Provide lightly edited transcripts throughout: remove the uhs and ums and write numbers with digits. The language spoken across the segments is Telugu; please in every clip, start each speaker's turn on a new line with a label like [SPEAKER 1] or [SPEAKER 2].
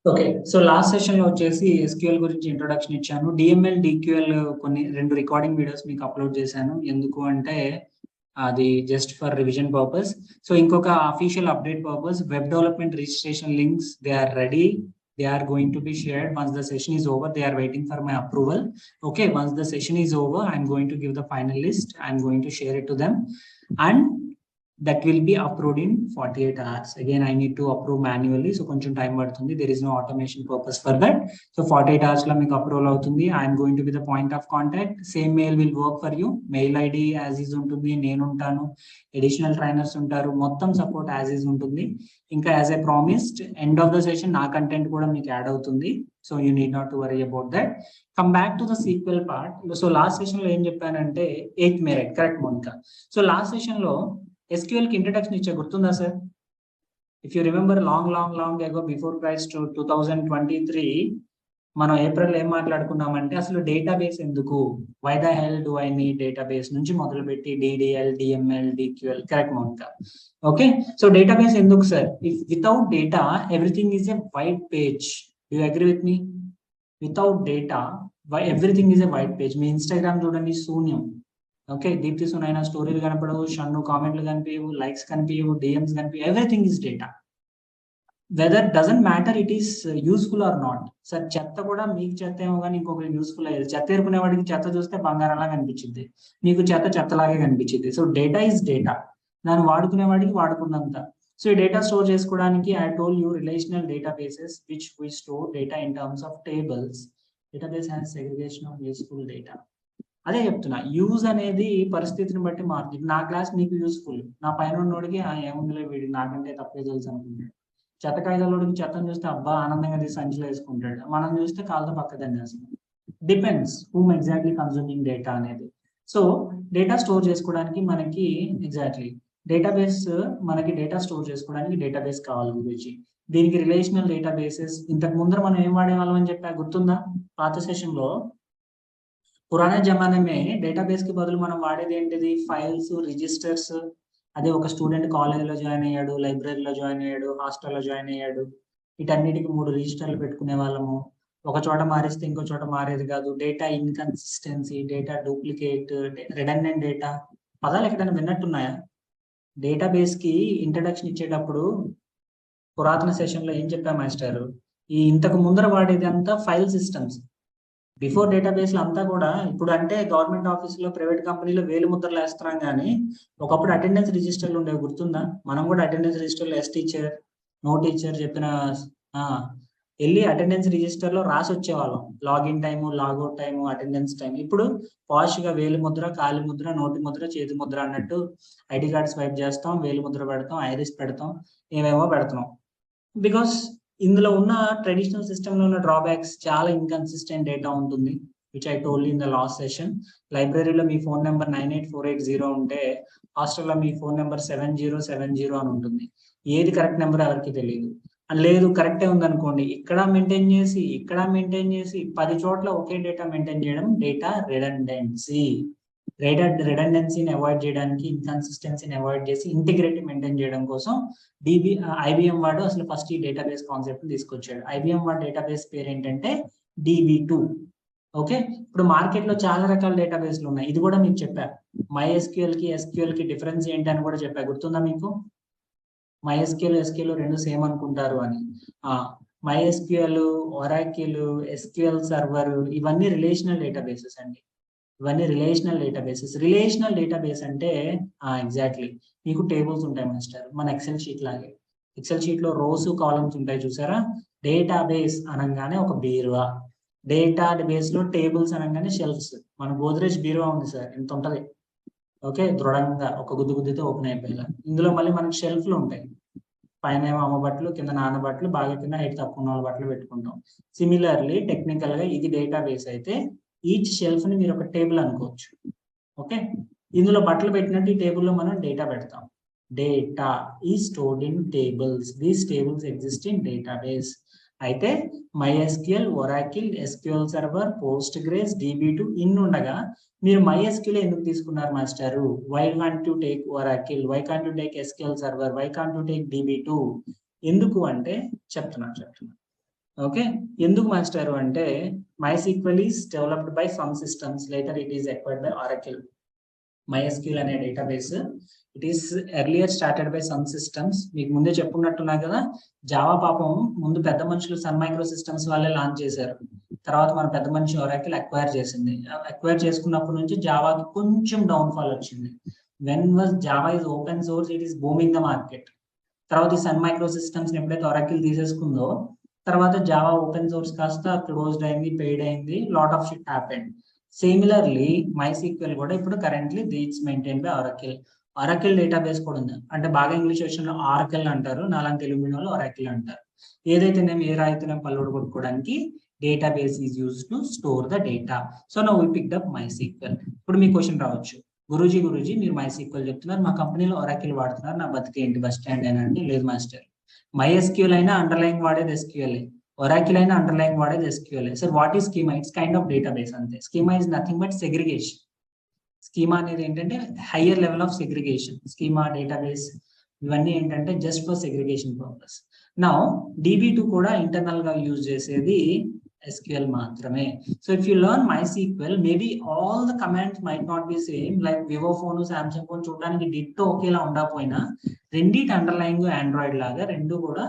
[SPEAKER 1] ఓకే. సో లాస్ట్ సెషన్‌లో వచ్చేసి ఎస్‌క్యూఎల్ గురించి ఇంట్రొడక్షన్ ఇచ్చాను. డీఎంఎల్, డీక్యూఎల్ కొన్ని 2 రికార్డింగ్ వీడియోస్ మీకు అప్‌లోడ్ చేశాను. ఎందుకు అంటే అది just for revision purpose. So ఇంకొక official update purpose web development registration links they are ready. They are going to be shared once the session is over. They are waiting for my approval. Okay, once the session is over, I'm going to give the final list. I'm going to share it to them. And that will be approved in 48 hours. Again, I need to approve manually, so కొంచెం టైం పడుతుంది. There is no automation purpose for that. So 48 hours లో మీకు అప్రూవల్ అవుతుంది. I am going to be the point of contact. Same mail will work for you. Mail ID as is ఉంటుంది, నేను ఉంటాను, అడిషనల్ ట్రైనర్స్ ఉంటారు, మొత్తం సపోర్ట్ యాజ్ ఈజ్ ఉంటుంది. ఇంకా as I promised end of the session నా కంటెంట్ కూడా మీకు యాడ్ అవుతుంది. So you need not to worry about that. Come back to the sequel part. So last session లో ఏం చెప్పానంటే 8 merit correct Monica. So last session లో SQL కి ఇంట్రడక్షన్ ఇచ్చే గుర్తుందా sir? If you remember long ago before Christ 2023 మనం ఏప్రిల్ ఏం మాట్లాడుకున్నామంటే అసలు డేటాబేస్ ఎందుకు, why the hell do I need database నుంచి మొదలుపెట్టి DDL, DML, DQL correct Mounika. Okay, so database ఎందుకు sir? If without data everything is a white page. You agree with me? Without data everything is a white page. మీ ఇన్స్టాగ్రామ్ చూడండి శూన్యం. ఓకే, దీప్తి సునైనా స్టోరీలు కనపడవు, షన్ను కామెంట్లు కనిపించవు, లైక్స్ కనిపించవు, డిఎమ్స్ కనిపించవు, everything is data. Whether doesn't matter it is useful or not. Sir చెత్త కూడా మీకు చెత్త ఏమో కానీ ఇంకొకరికి యూస్ఫుల్ అయ్యేది. చెత్త ఏరుకునే వాడికి చెత్త చూస్తే బంగారంలా కనిపించింది, మీకు చెత్త చెత్తలాగే కనిపించింది. సో డేటా ఇస్ డేటా, దాన్ని వాడుకునే వాడికి వాడుకున్నంత. సో ఈ డేటా స్టోర్ చేసుకోవడానికి I told you relational databases which we store data in terms of tables. Database has segregation of useful data. అదే చెప్తున్నా, యూజ్ అనేది పరిస్థితిని బట్టి మారుతుంది. నా క్లాస్ మీకు యూస్ఫుల్, నా పైన ఉన్నోడికి ఏముందిలే వీడి నాకంటే తప్పే తెలుసు అనుకుంటాడు. చెత్త కాగితాలోడికి చెత్తను చూస్తే అబ్బా ఆనందంగా తీసి సంచిలో వేసుకుంటాడు, మనం చూస్తే కాళ్ళతో పక్కదని చేస్తాం. Depends whom exactly consuming data అనేది. సో డేటా స్టోర్ చేసుకోవడానికి మనకి ఎగ్జాక్ట్లీ డేటాబేస్, మనకి డేటా స్టోర్ చేసుకోవడానికి డేటాబేస్ కావాలి గురించి. దీనికి రిలేషనల్ డేటాబేసెస్ ఇంతకు ముందర మనం ఏం వాడేవాళ్ళం అని చెప్పా గుర్తుందా? పాత సెషన్ లో పురాణా జమానే డేటాబేస్ కి బదులు మనం వాడేది ఏంటిది? Files, registers. అదే ఒక స్టూడెంట్ కాలేజీలో జాయిన్ అయ్యాడు, లైబ్రరీలో జాయిన్ అయ్యాడు, హాస్టల్లో జాయిన్ అయ్యాడు, వీటన్నిటికి 3 రిజిస్టర్లు పెట్టుకునే వాళ్ళము. ఒక చోట మారిస్తే ఇంకో చోట మారేది కాదు. Data inconsistency, data duplicate, redundant data. పదాలు ఎక్కడైనా విన్నట్టున్నాయా? డేటాబేస్ కి ఇంట్రడక్షన్ ఇచ్చేటప్పుడు పురాతన సెషన్ లో ఏం చెప్పా మాస్టర్? ఈ ఇంతకు ముందర వాడేది అంతా ఫైల్ సిస్టమ్స్. బిఫోర్ డేటాబేస్ లో అంతా కూడా ఇప్పుడు అంటే గవర్నమెంట్ ఆఫీసులో, ప్రైవేట్ కంపెనీలో వేలు ముద్రలు వేస్తున్నాం, కానీ ఒకప్పుడు అటెండెన్స్ రిజిస్టర్లు ఉండేవి గుర్తుందా? మనం కూడా అటెండెన్స్ రిజిస్టర్లో ఎస్ టీచర్, నో టీచర్ చెప్పిన వెళ్ళి అటెండెన్స్ రిజిస్టర్ లో రాసి వచ్చేవాళ్ళం. Login time, logout time, attendance time. ఇప్పుడు పాష్ గా వేలు ముద్ర, కాలి ముద్ర, నోటి ముద్ర, చేతి ముద్ర అన్నట్టు ఐడి కార్డ్ స్వైప్ చేస్తాం, వేలు ముద్ర పెడతాం, ఐరిస్ పెడతాం, ఏమేమో పెడతాం. బికాస్ ఇందులో ఉన్న ట్రెడిషనల్ సిస్టమ్ లో ఉన్న డ్రాబ్యాక్స్, చాలా ఇన్కన్సిస్టెంట్ డేటా ఉంటుంది, which I told in the last session. లైబ్రరీలో మీ ఫోన్ నెంబర్ 98480 ఉంటే హాస్టల్లో మీ ఫోన్ నెంబర్ 7070 అని ఉంటుంది. ఏది కరెక్ట్ నెంబర్ ఎవరికి తెలియదు. లేదు కరెక్టే ఉందనుకోండి, ఇక్కడ మెయింటైన్ చేసి, ఇక్కడ మెయింటైన్ చేసి, 10 చోట్ల ఒకే డేటా మెయింటైన్ చేయడం డేటా రిడెండెన్సీ. రిడెండెన్సీని అవాయిడ్ చేయడానికి, ఇన్కన్సిస్టెన్సీని అవాయిడ్ చేసి ఇంటిగ్రిటీ మెయింటైన్ చేయడం కోసం ఐబిఎం వాడు అసలు ఫస్ట్ ఈ డేటాబేస్ కాన్సెప్ట్ తీసుకొచ్చాడు. ఐబిఎం వాడు డేటాబేస్ పేరు ఏంటంటే DB2. ఓకే, ఇప్పుడు మార్కెట్ లో చాలా రకాల డేటాబేస్లు ఉన్నాయి, ఇది కూడా మీకు చెప్పా. MySQL కి SQL కి డిఫరెన్స్ ఏంటి అని కూడా చెప్పా, గుర్తుందా మీకు? MySQL, SQL రెండు సేమ్ అనుకుంటారు అని. MySQL, Oracle, SQL సర్వర్ ఇవన్నీ రిలేషనల్ డేటాబేసెస్ అండి. ఇవన్నీ రిలేషనల్ డేటాబేసెస్. రిలేషనల్ డేటాబేస్ అంటే ఎగ్జాక్ట్లీ మీకు టేబుల్స్ ఉంటాయి మాస్టర్, మన ఎక్సెల్ షీట్ లాగే. ఎక్సెల్ షీట్ లో రోస్, కాలమ్స్ ఉంటాయి చూసారా? డేటాబేస్ అనగానే ఒక బీరువా, డేటాబేస్ లో టేబుల్స్ అనగానే షెల్ఫ్స్. మన గోద్రేజ్ బీరువా ఉంది సార్, ఇంత ఉంటది. ఓకే, దృఢంగా ఒక గుద్దుతో ఓపెన్ అయిపోయేలా. ఇందులో మళ్ళీ మనకి షెల్ఫ్లు ఉంటాయి, పైన ఏమో అమ్మ బట్టలు, కింద నాన్న బట్టలు, బాగా కింద హైట్ తక్కువ ఉన్న వాళ్ళ బట్టలు పెట్టుకుంటాం. సిమిలర్లీ టెక్నికల్ గా ఇది డేటాబేస్ అయితే ఈచ్ షెల్ఫ్ ని మీరు ఒక టేబుల్ అనుకోవచ్చు. ఓకే, ఇందులో బట్టలు పెట్టినట్టు ఈ టేబుల్లో మనం డేటా పెడతాం. Data is stored in tables. These tables exist in database. అయితే MySQL, Oracle, SQL server, Postgres, DB2 ఇన్ని ఉండగా మీరు MySQL ఎందుకు తీసుకున్నారు మాస్టారు? Why can't you take Oracle? Why can't you take SQL server? Why can't you take DB2? ఎందుకు అంటే చెప్తున్నా. ఓకే, ఎందుకు మాస్టర్ అంటే MySQL is developed by Sun systems, later it is acquired by Oracle. MySQL అనే database it is earlier started by Sun systems. మీకు ముందే చెప్పుకున్నట్టున్నా కదా, జావా పాపం ముందు పెద్ద మనుషులు సన్ మైక్రో సిస్టమ్స్ వాళ్ళే లాంచ్ చేశారు. తర్వాత మన పెద్ద మనిషి ఒరాకిల్ అక్వైర్ చేసింది. అక్వైర్ చేసుకున్నప్పటి నుంచి జావాకి కొంచెం డౌన్ ఫాల్ వచ్చింది. When was Java is open source, it is booming the market. తర్వాత ఈ సన్ మైక్రో సిస్టమ్స్ ఎప్పుడైతే ఒరాకిల్ తీసేసుకుందో, తర్వాత జావా ఓపెన్ సోర్స్ కాస్త క్లోజ్డ్ అయింది, పెయిడ్ అయింది, lot of shit happened. Similarly MySQL కూడా ఇప్పుడు currently it's maintain by Oracle. Oracle database కూడా ఉంది. అంటే బాగా ఇంగ్లీష్ విషయంలో ఆరకిల్ అంటారు, నాలాంటి తెలుగు మీడియంలో ఒరాకిల్ అంటారు. ఏదైతే నేను ఏ రాయితీనే పల్లుడు కొట్టుకోవడానికి database is use to store the data. So now we picked up MySQL. ఇప్పుడు మీ క్వశ్చన్ రావచ్చు, గురూజీ మీరు MySQL చెప్తున్నారు, మా కంపెనీలో ఒరాకిల్ వాడుతున్నారు, నా బతికి ఏంటి బస్ స్టాండ్ అయినా అంటే, లేదు మాస్టర్, MySQL అయినా అండర్లైన్ వాడేది SQL, ఒరాకిల్ అయినా అండర్లైన్ వాడేది SQL. Sir what is schema? It's kind of database అంతే. Schema is nothing but segregation. Schema అనేది ఏంటంటే higher level of segregation. Schema, database ఇవన్నీ ఏంటంటే just for segregation purpose. Now DB2 కూడా ఇంటర్నల్ గా యూజ్ చేసేది SQL మాత్రమే. So if you learn MySQL, maybe all the commands might not be same. Like Vivo phone, Samsung phone చూడడానికి డిట్టో ఒకేలా ఉండకపోయినా, రెండిటి అండర్లైన్ ఆండ్రాయిడ్ లాగా రెండు కూడా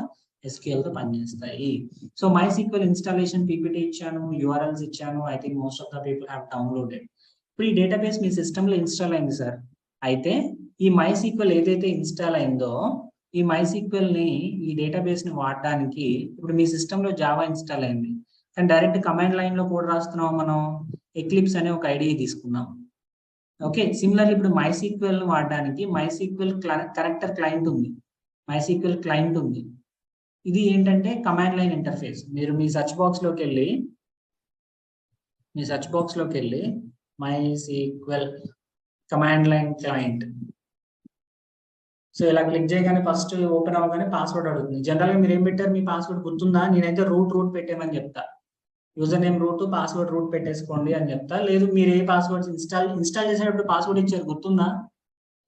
[SPEAKER 1] SQL తో పనిచేస్తాయి. సో MySQL ఇన్స్టాలేషన్ PPT ఇచ్చాను, URLs ఇచ్చాను. I think most of the people have downloaded. ఇప్పుడు ఈ డేటాబేస్ మీ సిస్టమ్ లో ఇన్స్టాల్ అయింది సార్. అయితే ఈ MySQL ఏదైతే ఇన్స్టాల్ అయిందో, ఈ MySQL ని, ఈ డేటాబేస్ ని వాడడానికి ఇప్పుడు మీ సిస్టమ్ లో జావా ఇన్స్టాల్ అయింది, కానీ డైరెక్ట్ కమాండ్ లైన్ లో కోడ్ రాస్తున్నాం మనం, ఎక్లిప్స్ అనే ఒక ఐడియా తీసుకున్నాం. ఓకే, సిమిలర్లీ ఇప్పుడు MySQL ని వాడడానికి MySQL కనెక్టర్ క్లయింట్ ఉంది, MySQL క్లయింట్ ఉంది. ఇది ఏంటంటే కమాండ్ లైన్ ఇంటర్ఫేస్. మీరు మీ సెర్చ్ బాక్స్ లోకి వెళ్ళి MySQL command line client, so ఇలా క్లిక్ చేయగానే ఫస్ట్ ఓపెన్ అవ్వగానే పాస్వర్డ్ అడుగుతుంది. జనరల్ గా మీరు ఏం పెట్టారు, మీ పాస్వర్డ్ గుర్తుందా? నేనైతే రూట్ పెట్టామని చెప్తా. User name root, password root పెట్టేసుకోండి అని చెప్తా. లేదు మీరు ఏ పాస్వర్డ్స్ ఇన్స్టాల్ చేసేటప్పుడు పాస్వర్డ్ ఇచ్చారు గుర్తుందా?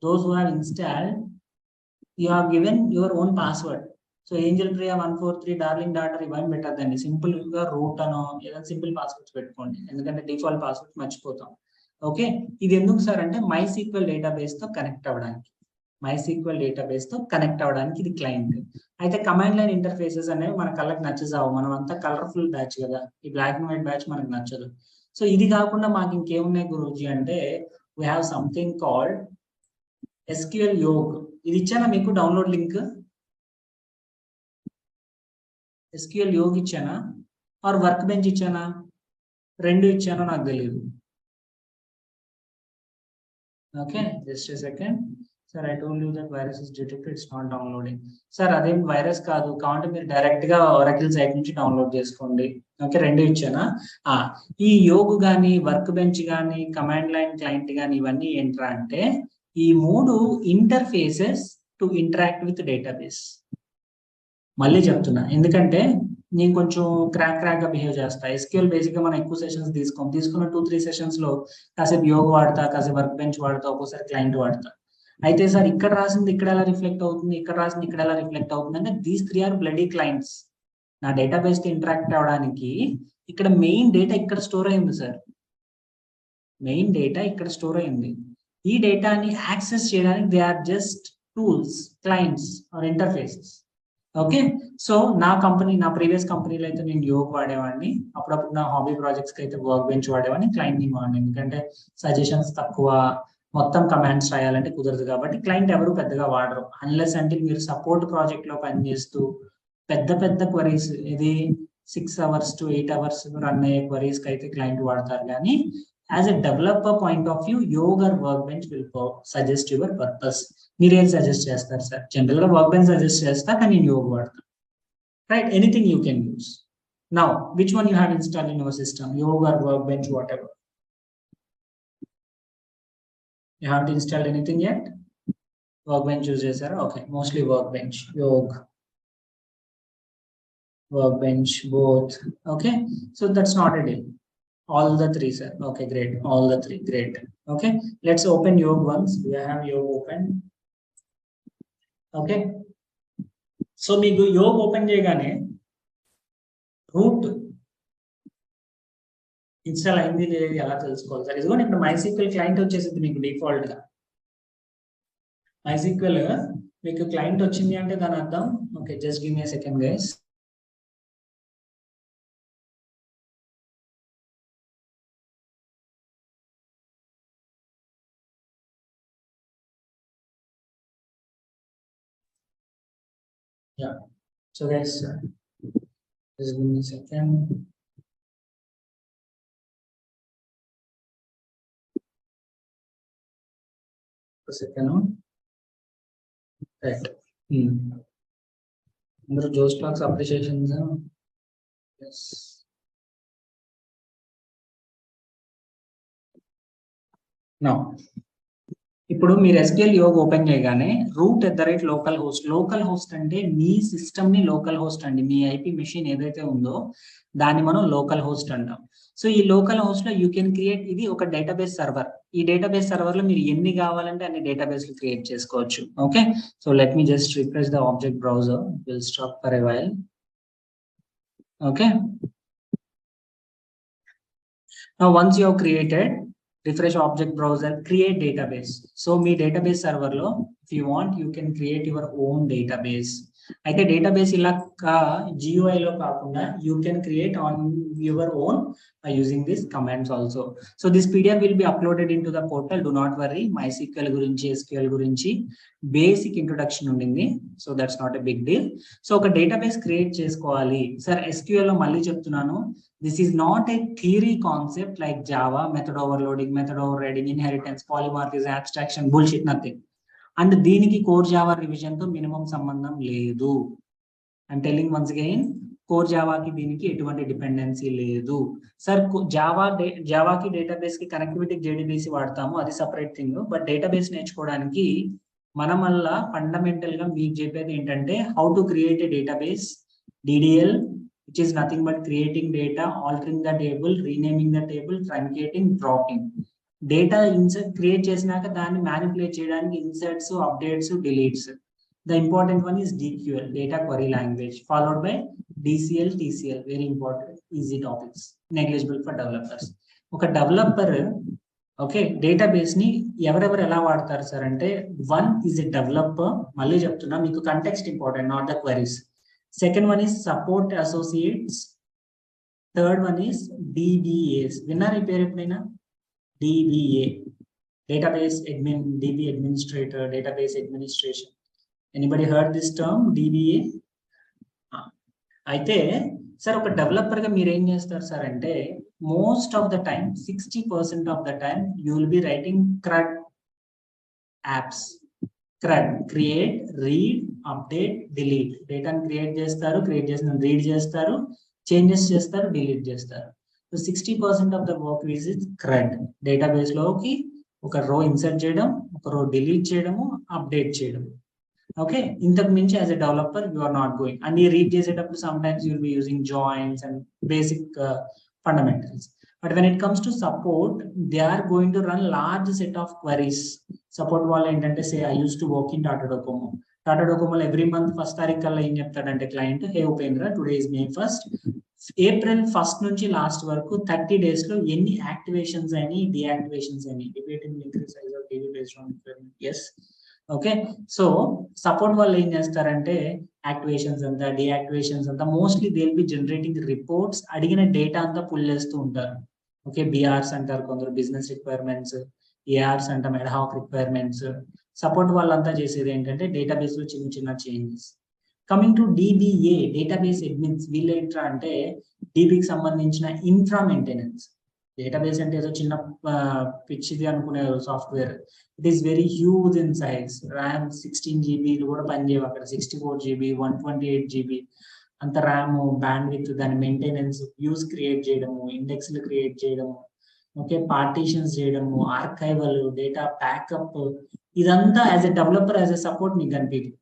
[SPEAKER 1] Those who have installed, you have given your own password. So angel Priya 143 darling daughter ఇవన్నీ పెట్టద్దండి. సింపుల్ గా రూట్ అనో ఏదైనా సింపుల్ పాస్వర్డ్స్ పెట్టుకోండి, ఎందుకంటే డిఫాల్ట్ పాస్వర్డ్ మర్చిపోతాం. ఓకే, ఇది ఎందుకు సార్ అంటే MySQL డేటాబేస్ తో కనెక్ట్ అవ్వడానికి. MySQL డేటాబేస్ తో కనెక్ట్ అవ్వడానికి ఇది క్లయింట్. అయితే కమాండ్ లైన్ ఇంటర్ఫేసెస్ అనేవి మన కళ్ళకి నచ్చజావు. మనం అంతా కలర్ఫుల్ బ్యాచ్ కదా, ఈ బ్లాక్ అండ్ వైట్ బ్యాచ్ మనకు నచ్చదు. సో ఇది కాకుండా మాకు ఇంకేమున్నాయి గురూజీ అంటే, we have something called SQL yog. ఇది ఇచ్చానా మీకు డౌన్లోడ్ లింక్? SQL యోగ్ ఇచ్చానా ఆర్ వర్క్ బెంచ్ ఇచ్చానా? రెండు ఇచ్చానో నాకు తెలియదు. Okay, just a second. Sir I told you that virus is detected, it's not downloading. Sir అదేం వైరస్ కాదు, కాబట్టి మీరు డైరెక్ట్ గా ఒరాకిల్ సైట్ నుంచి డౌన్లోడ్ చేసుకోండి. ఓకే, రెండు ఇచ్చానా? ఈ యోగ్ గానీ, వర్క్ బెంచ్ గానీ, కమాండ్ లైన్ క్లయింట్ గానీ, ఇవన్నీ ఏంట్రా అంటే ఈ మూడు interfaces to interact with database. మళ్ళీ చెప్తున్నా, ఎందుకంటే నేను కొంచెం క్రాక్ గా బిహేవ్ చేస్తా. SQL బేసిక్ గా మనం ఎక్కువ సెషన్స్ తీసుకున్న 2-3 సెషన్స్ లో కాసేపు యోగ్ వాడతా, కాసేపు వర్క్ బెంచ్ వాడతా, ఒక్కోసారి క్లయింట్ వాడతా. అయితే సార్ ఇక్కడ రాసింది ఇక్కడ ఎలా రిఫ్లెక్ట్ అవుతుంది, ఇక్కడ రాసింది ఇక్కడ ఎలా రిఫ్లెక్ట్ అవుతుంది అంటే, దీస్ 3 ఆర్ బ్లడీ క్లయింట్స్. నా డేటాబేస్ తో ఇంటరాక్ట్ అవ్వడానికి ఇక్కడ మెయిన్ డేటా ఇక్కడ స్టోర్ అయింది సార్. మెయిన్ డేటా ఇక్కడ స్టోర్ అయింది. ఈ డేటాని యాక్సెస్ చేయడానికి they are just tools, clients or interfaces. Okay, so నా ప్రీవియస్ కంపెనీలో అయితే నేను యోగ్ వాడేవాడిని. అప్పుడప్పుడు నా హాబీ ప్రాజెక్ట్స్ కి అయితే వర్క్ బెంచ్ వాడేవాడిని, క్లయింట్ వాడిని. ఎందుకంటే సజెషన్స్ తక్కువ, మొత్తం కమాండ్స్ రాయాలంటే కుదరదు కాబట్టి క్లయింట్ ఎవరు పెద్దగా వాడరు. అన్లెస్ అంటే మీరు సపోర్ట్ ప్రాజెక్ట్ లో పనిచేస్తూ పెద్ద క్వరీస్, ఇది 6 hours to 8 hours రన్ అయ్యే క్వరీస్ కి అయితే క్లయింట్ వాడతారు. కానీ as a developer point of view, Yog or workbench will suggest your purpose. మీరేం సజెస్ట్ చేస్తారు సార్? జనరల్ గా వర్క్ బెంచ్ సజెస్ట్ చేస్తా, కానీ నేను యోగ్ వాడతాను. Right, anything you can use. Now which one you have installed in your system, Yog or workbench, whatever? You haven't installed anything yet? Workbench use chesara? Okay, mostly Workbench, Yog, Workbench, both. Okay, so that's not a deal. All the three, sir. Okay, great. All the three, great. Okay, let's open Yog once. We have Yog open. Okay, so మీకు Yog open చేయగానే రూట్ ఇన్స్టాల్ అయింది లేదు ఎలా తెలుసుకోవాలి సార్? ఇదిగోండి ఇప్పుడు MySQL క్లయింట్ వచ్చేసింది మీకు డిఫాల్ట్ గా. MySQL మీకు క్లయింట్ వచ్చింది అంటే దాని అర్థం, okay just give me second guys. Yeah, so guys, just give me a second. Right. Under Joe Stocks appreciations. Yes. Now, ఇప్పుడు మీరు SQL యోగ్ ఓపెన్ చేయగానే root@localhost అంటే మీ సిస్టమ్ ని లోకల్ హోస్ట్ అండి. మీ IP మెషిన్ ఏదైతే ఉందో దాన్ని మనం లోకల్ హోస్ట్ అంటాం. సో ఈ లోకల్ హోస్ట్ లో యూ కెన్ క్రియేట్, ఇది ఒక డేటాబేస్ సర్వర్. ఈ డేటాబేస్ సర్వర్ లో మీరు ఎన్ని కావాలంటే అన్ని డేటాబేస్ క్రియేట్ చేసుకోవచ్చు. Okay, so let me just refresh the object browser. Will stop for a while. Okay, now once you have created, refresh object browser, create database. So me database server లో if you want you can create your own database. అయితే database ఇలా GUI లో కాకుండా you can create on your own by using these commands also. So this PDF will be uploaded into the portal. Do not worry. MySQL గురించి, SQL గురించి బేసిక్ ఇంట్రొడక్షన్ ఉండింది. So that's not a big deal. So ఒక డేటాబేస్ క్రియేట్ చేసుకోవాలి సార్. SQL లో మళ్ళీ చెప్తున్నాను, this is not a theory concept like Java, method overloading, method overriding, inheritance, polymorphism, abstraction, bullshit, nothing. And దీనికి కోర్ జావా రివిజన్ తో మినిమం సంబంధం లేదు. I'm telling once again, core జావాకి దీనికి ఎటువంటి డిపెండెన్సీ లేదు సార్. జావాకి డేటాబేస్ కి కనెక్టివిటీ JDBC వాడతాము, అది సపరేట్ థింగ్. బట్ డేటాబేస్ నేర్చుకోవడానికి మనం వల్ల ఫండమెంటల్ గా మీకు చెప్పేది ఏంటంటే how to create a database, DDL, which is nothing but creating data, altering the table, renaming the table, truncating, dropping. Data insert create చేసినాక దాన్ని manipulate చేయడానికి inserts, updates, deletes. The important one is DQL, data query language, followed by DCL, TCL, very important, easy topics, negligible for developers. ఒక డెవలపర్ ఓకే డేటాబేస్ ని ఎవరెవరు ఎలా వాడతారు సార్ అంటే, వన్ ఈజ్ ఎ డెవలపర్. మళ్ళీ చెప్తున్నా మీకు context important, not the queries. Second one is support associates. Third one is DBAs. విన్నారు ఈ పేరు ఎప్పుడైనా? DBA, database admin, DB administrator, database administration. Anybody heard this term DBA? అయితే సార్ ఒక డెవలపర్ గా మీరు ఏం చేస్తారు సార్ అంటే, most of the time 60% of the time you will be writing CRUD apps. CRUD, create, read, update, delete. డేటాను క్రియేట్ చేస్తారు, క్రియేట్ చేసిన రీడ్ చేస్తారు, చేంజెస్ చేస్తారు, డిలీట్ చేస్తారు. So 60% of the work is CRUD. Database లోకి ఒక రో ఇన్సర్ట్ చేయడం, ఒక రో డిలీట్ చేయడము, అప్డేట్ చేయడం. ఓకే, ఇంతకు మించి as a developer you are not going. And ఈ రీడ్ చేసేటప్పుడు sometimes you will be using joins and basic fundamentals. But when it comes to support, they are going to run large set of queries. Support వాళ్ళు ఏంటంటే, say I used to work in Tata Docomo. Tata Docomo every month first తారీఖు కల్లా ఏం చెప్తాడంటే client, hey Upendra, today is May 1st, April 1st నుంచి లాస్ట్ వరకు 30 days లో ఎన్ని యాక్టివేషన్స్ అయినాయి, డియాక్టివేషన్స్ అయినాయి, debating increase size of data based on requirement. Yes, okay. So support వాళ్ళు ఏం చేస్తారంటే, యాక్టివేషన్స్ అంతా, డియాక్టివేషన్స్ అంతా, mostly they will be generating reports, అడిగిన డేటా అంతా పుల్ చేస్తూ ఉంటారు. ఓకే, BRs అంటారు కొందరు, బిజినెస్ రిక్వైర్మెంట్స్, ARs అంటాం, అడ్హాక్ రిక్వైర్మెంట్స్. సపోర్ట్ వాళ్ళంతా చేసేది ఏంటంటే డేటాబేస్ లో చిన్న చిన్న changes. Coming to DBA, database admins, వీళ్ళు ఏంట్రా అంటే DBకి సంబంధించిన ఇన్ఫ్రా మెయింటెనెన్స్. డేటాబేస్ అంటే ఏదో చిన్న పిచ్చిది అనుకునే software. It is very huge in size. RAM 16 GB కూడా పనిచేయవు అక్కడ, 64 GB, 128 GB అంత ర్యామ్, బ్యాండ్ విత్, దాని మెయింటెనెన్స్, వ్యూస్ క్రియేట్ చేయడము, ఇండెక్స్లు క్రియేట్ చేయడము, ఓకే, పార్టీషన్స్ చేయడము, ఆర్కైవల్, డేటా బ్యాకప్, ఇదంతా as a developer, as a support మీకు కనిపించింది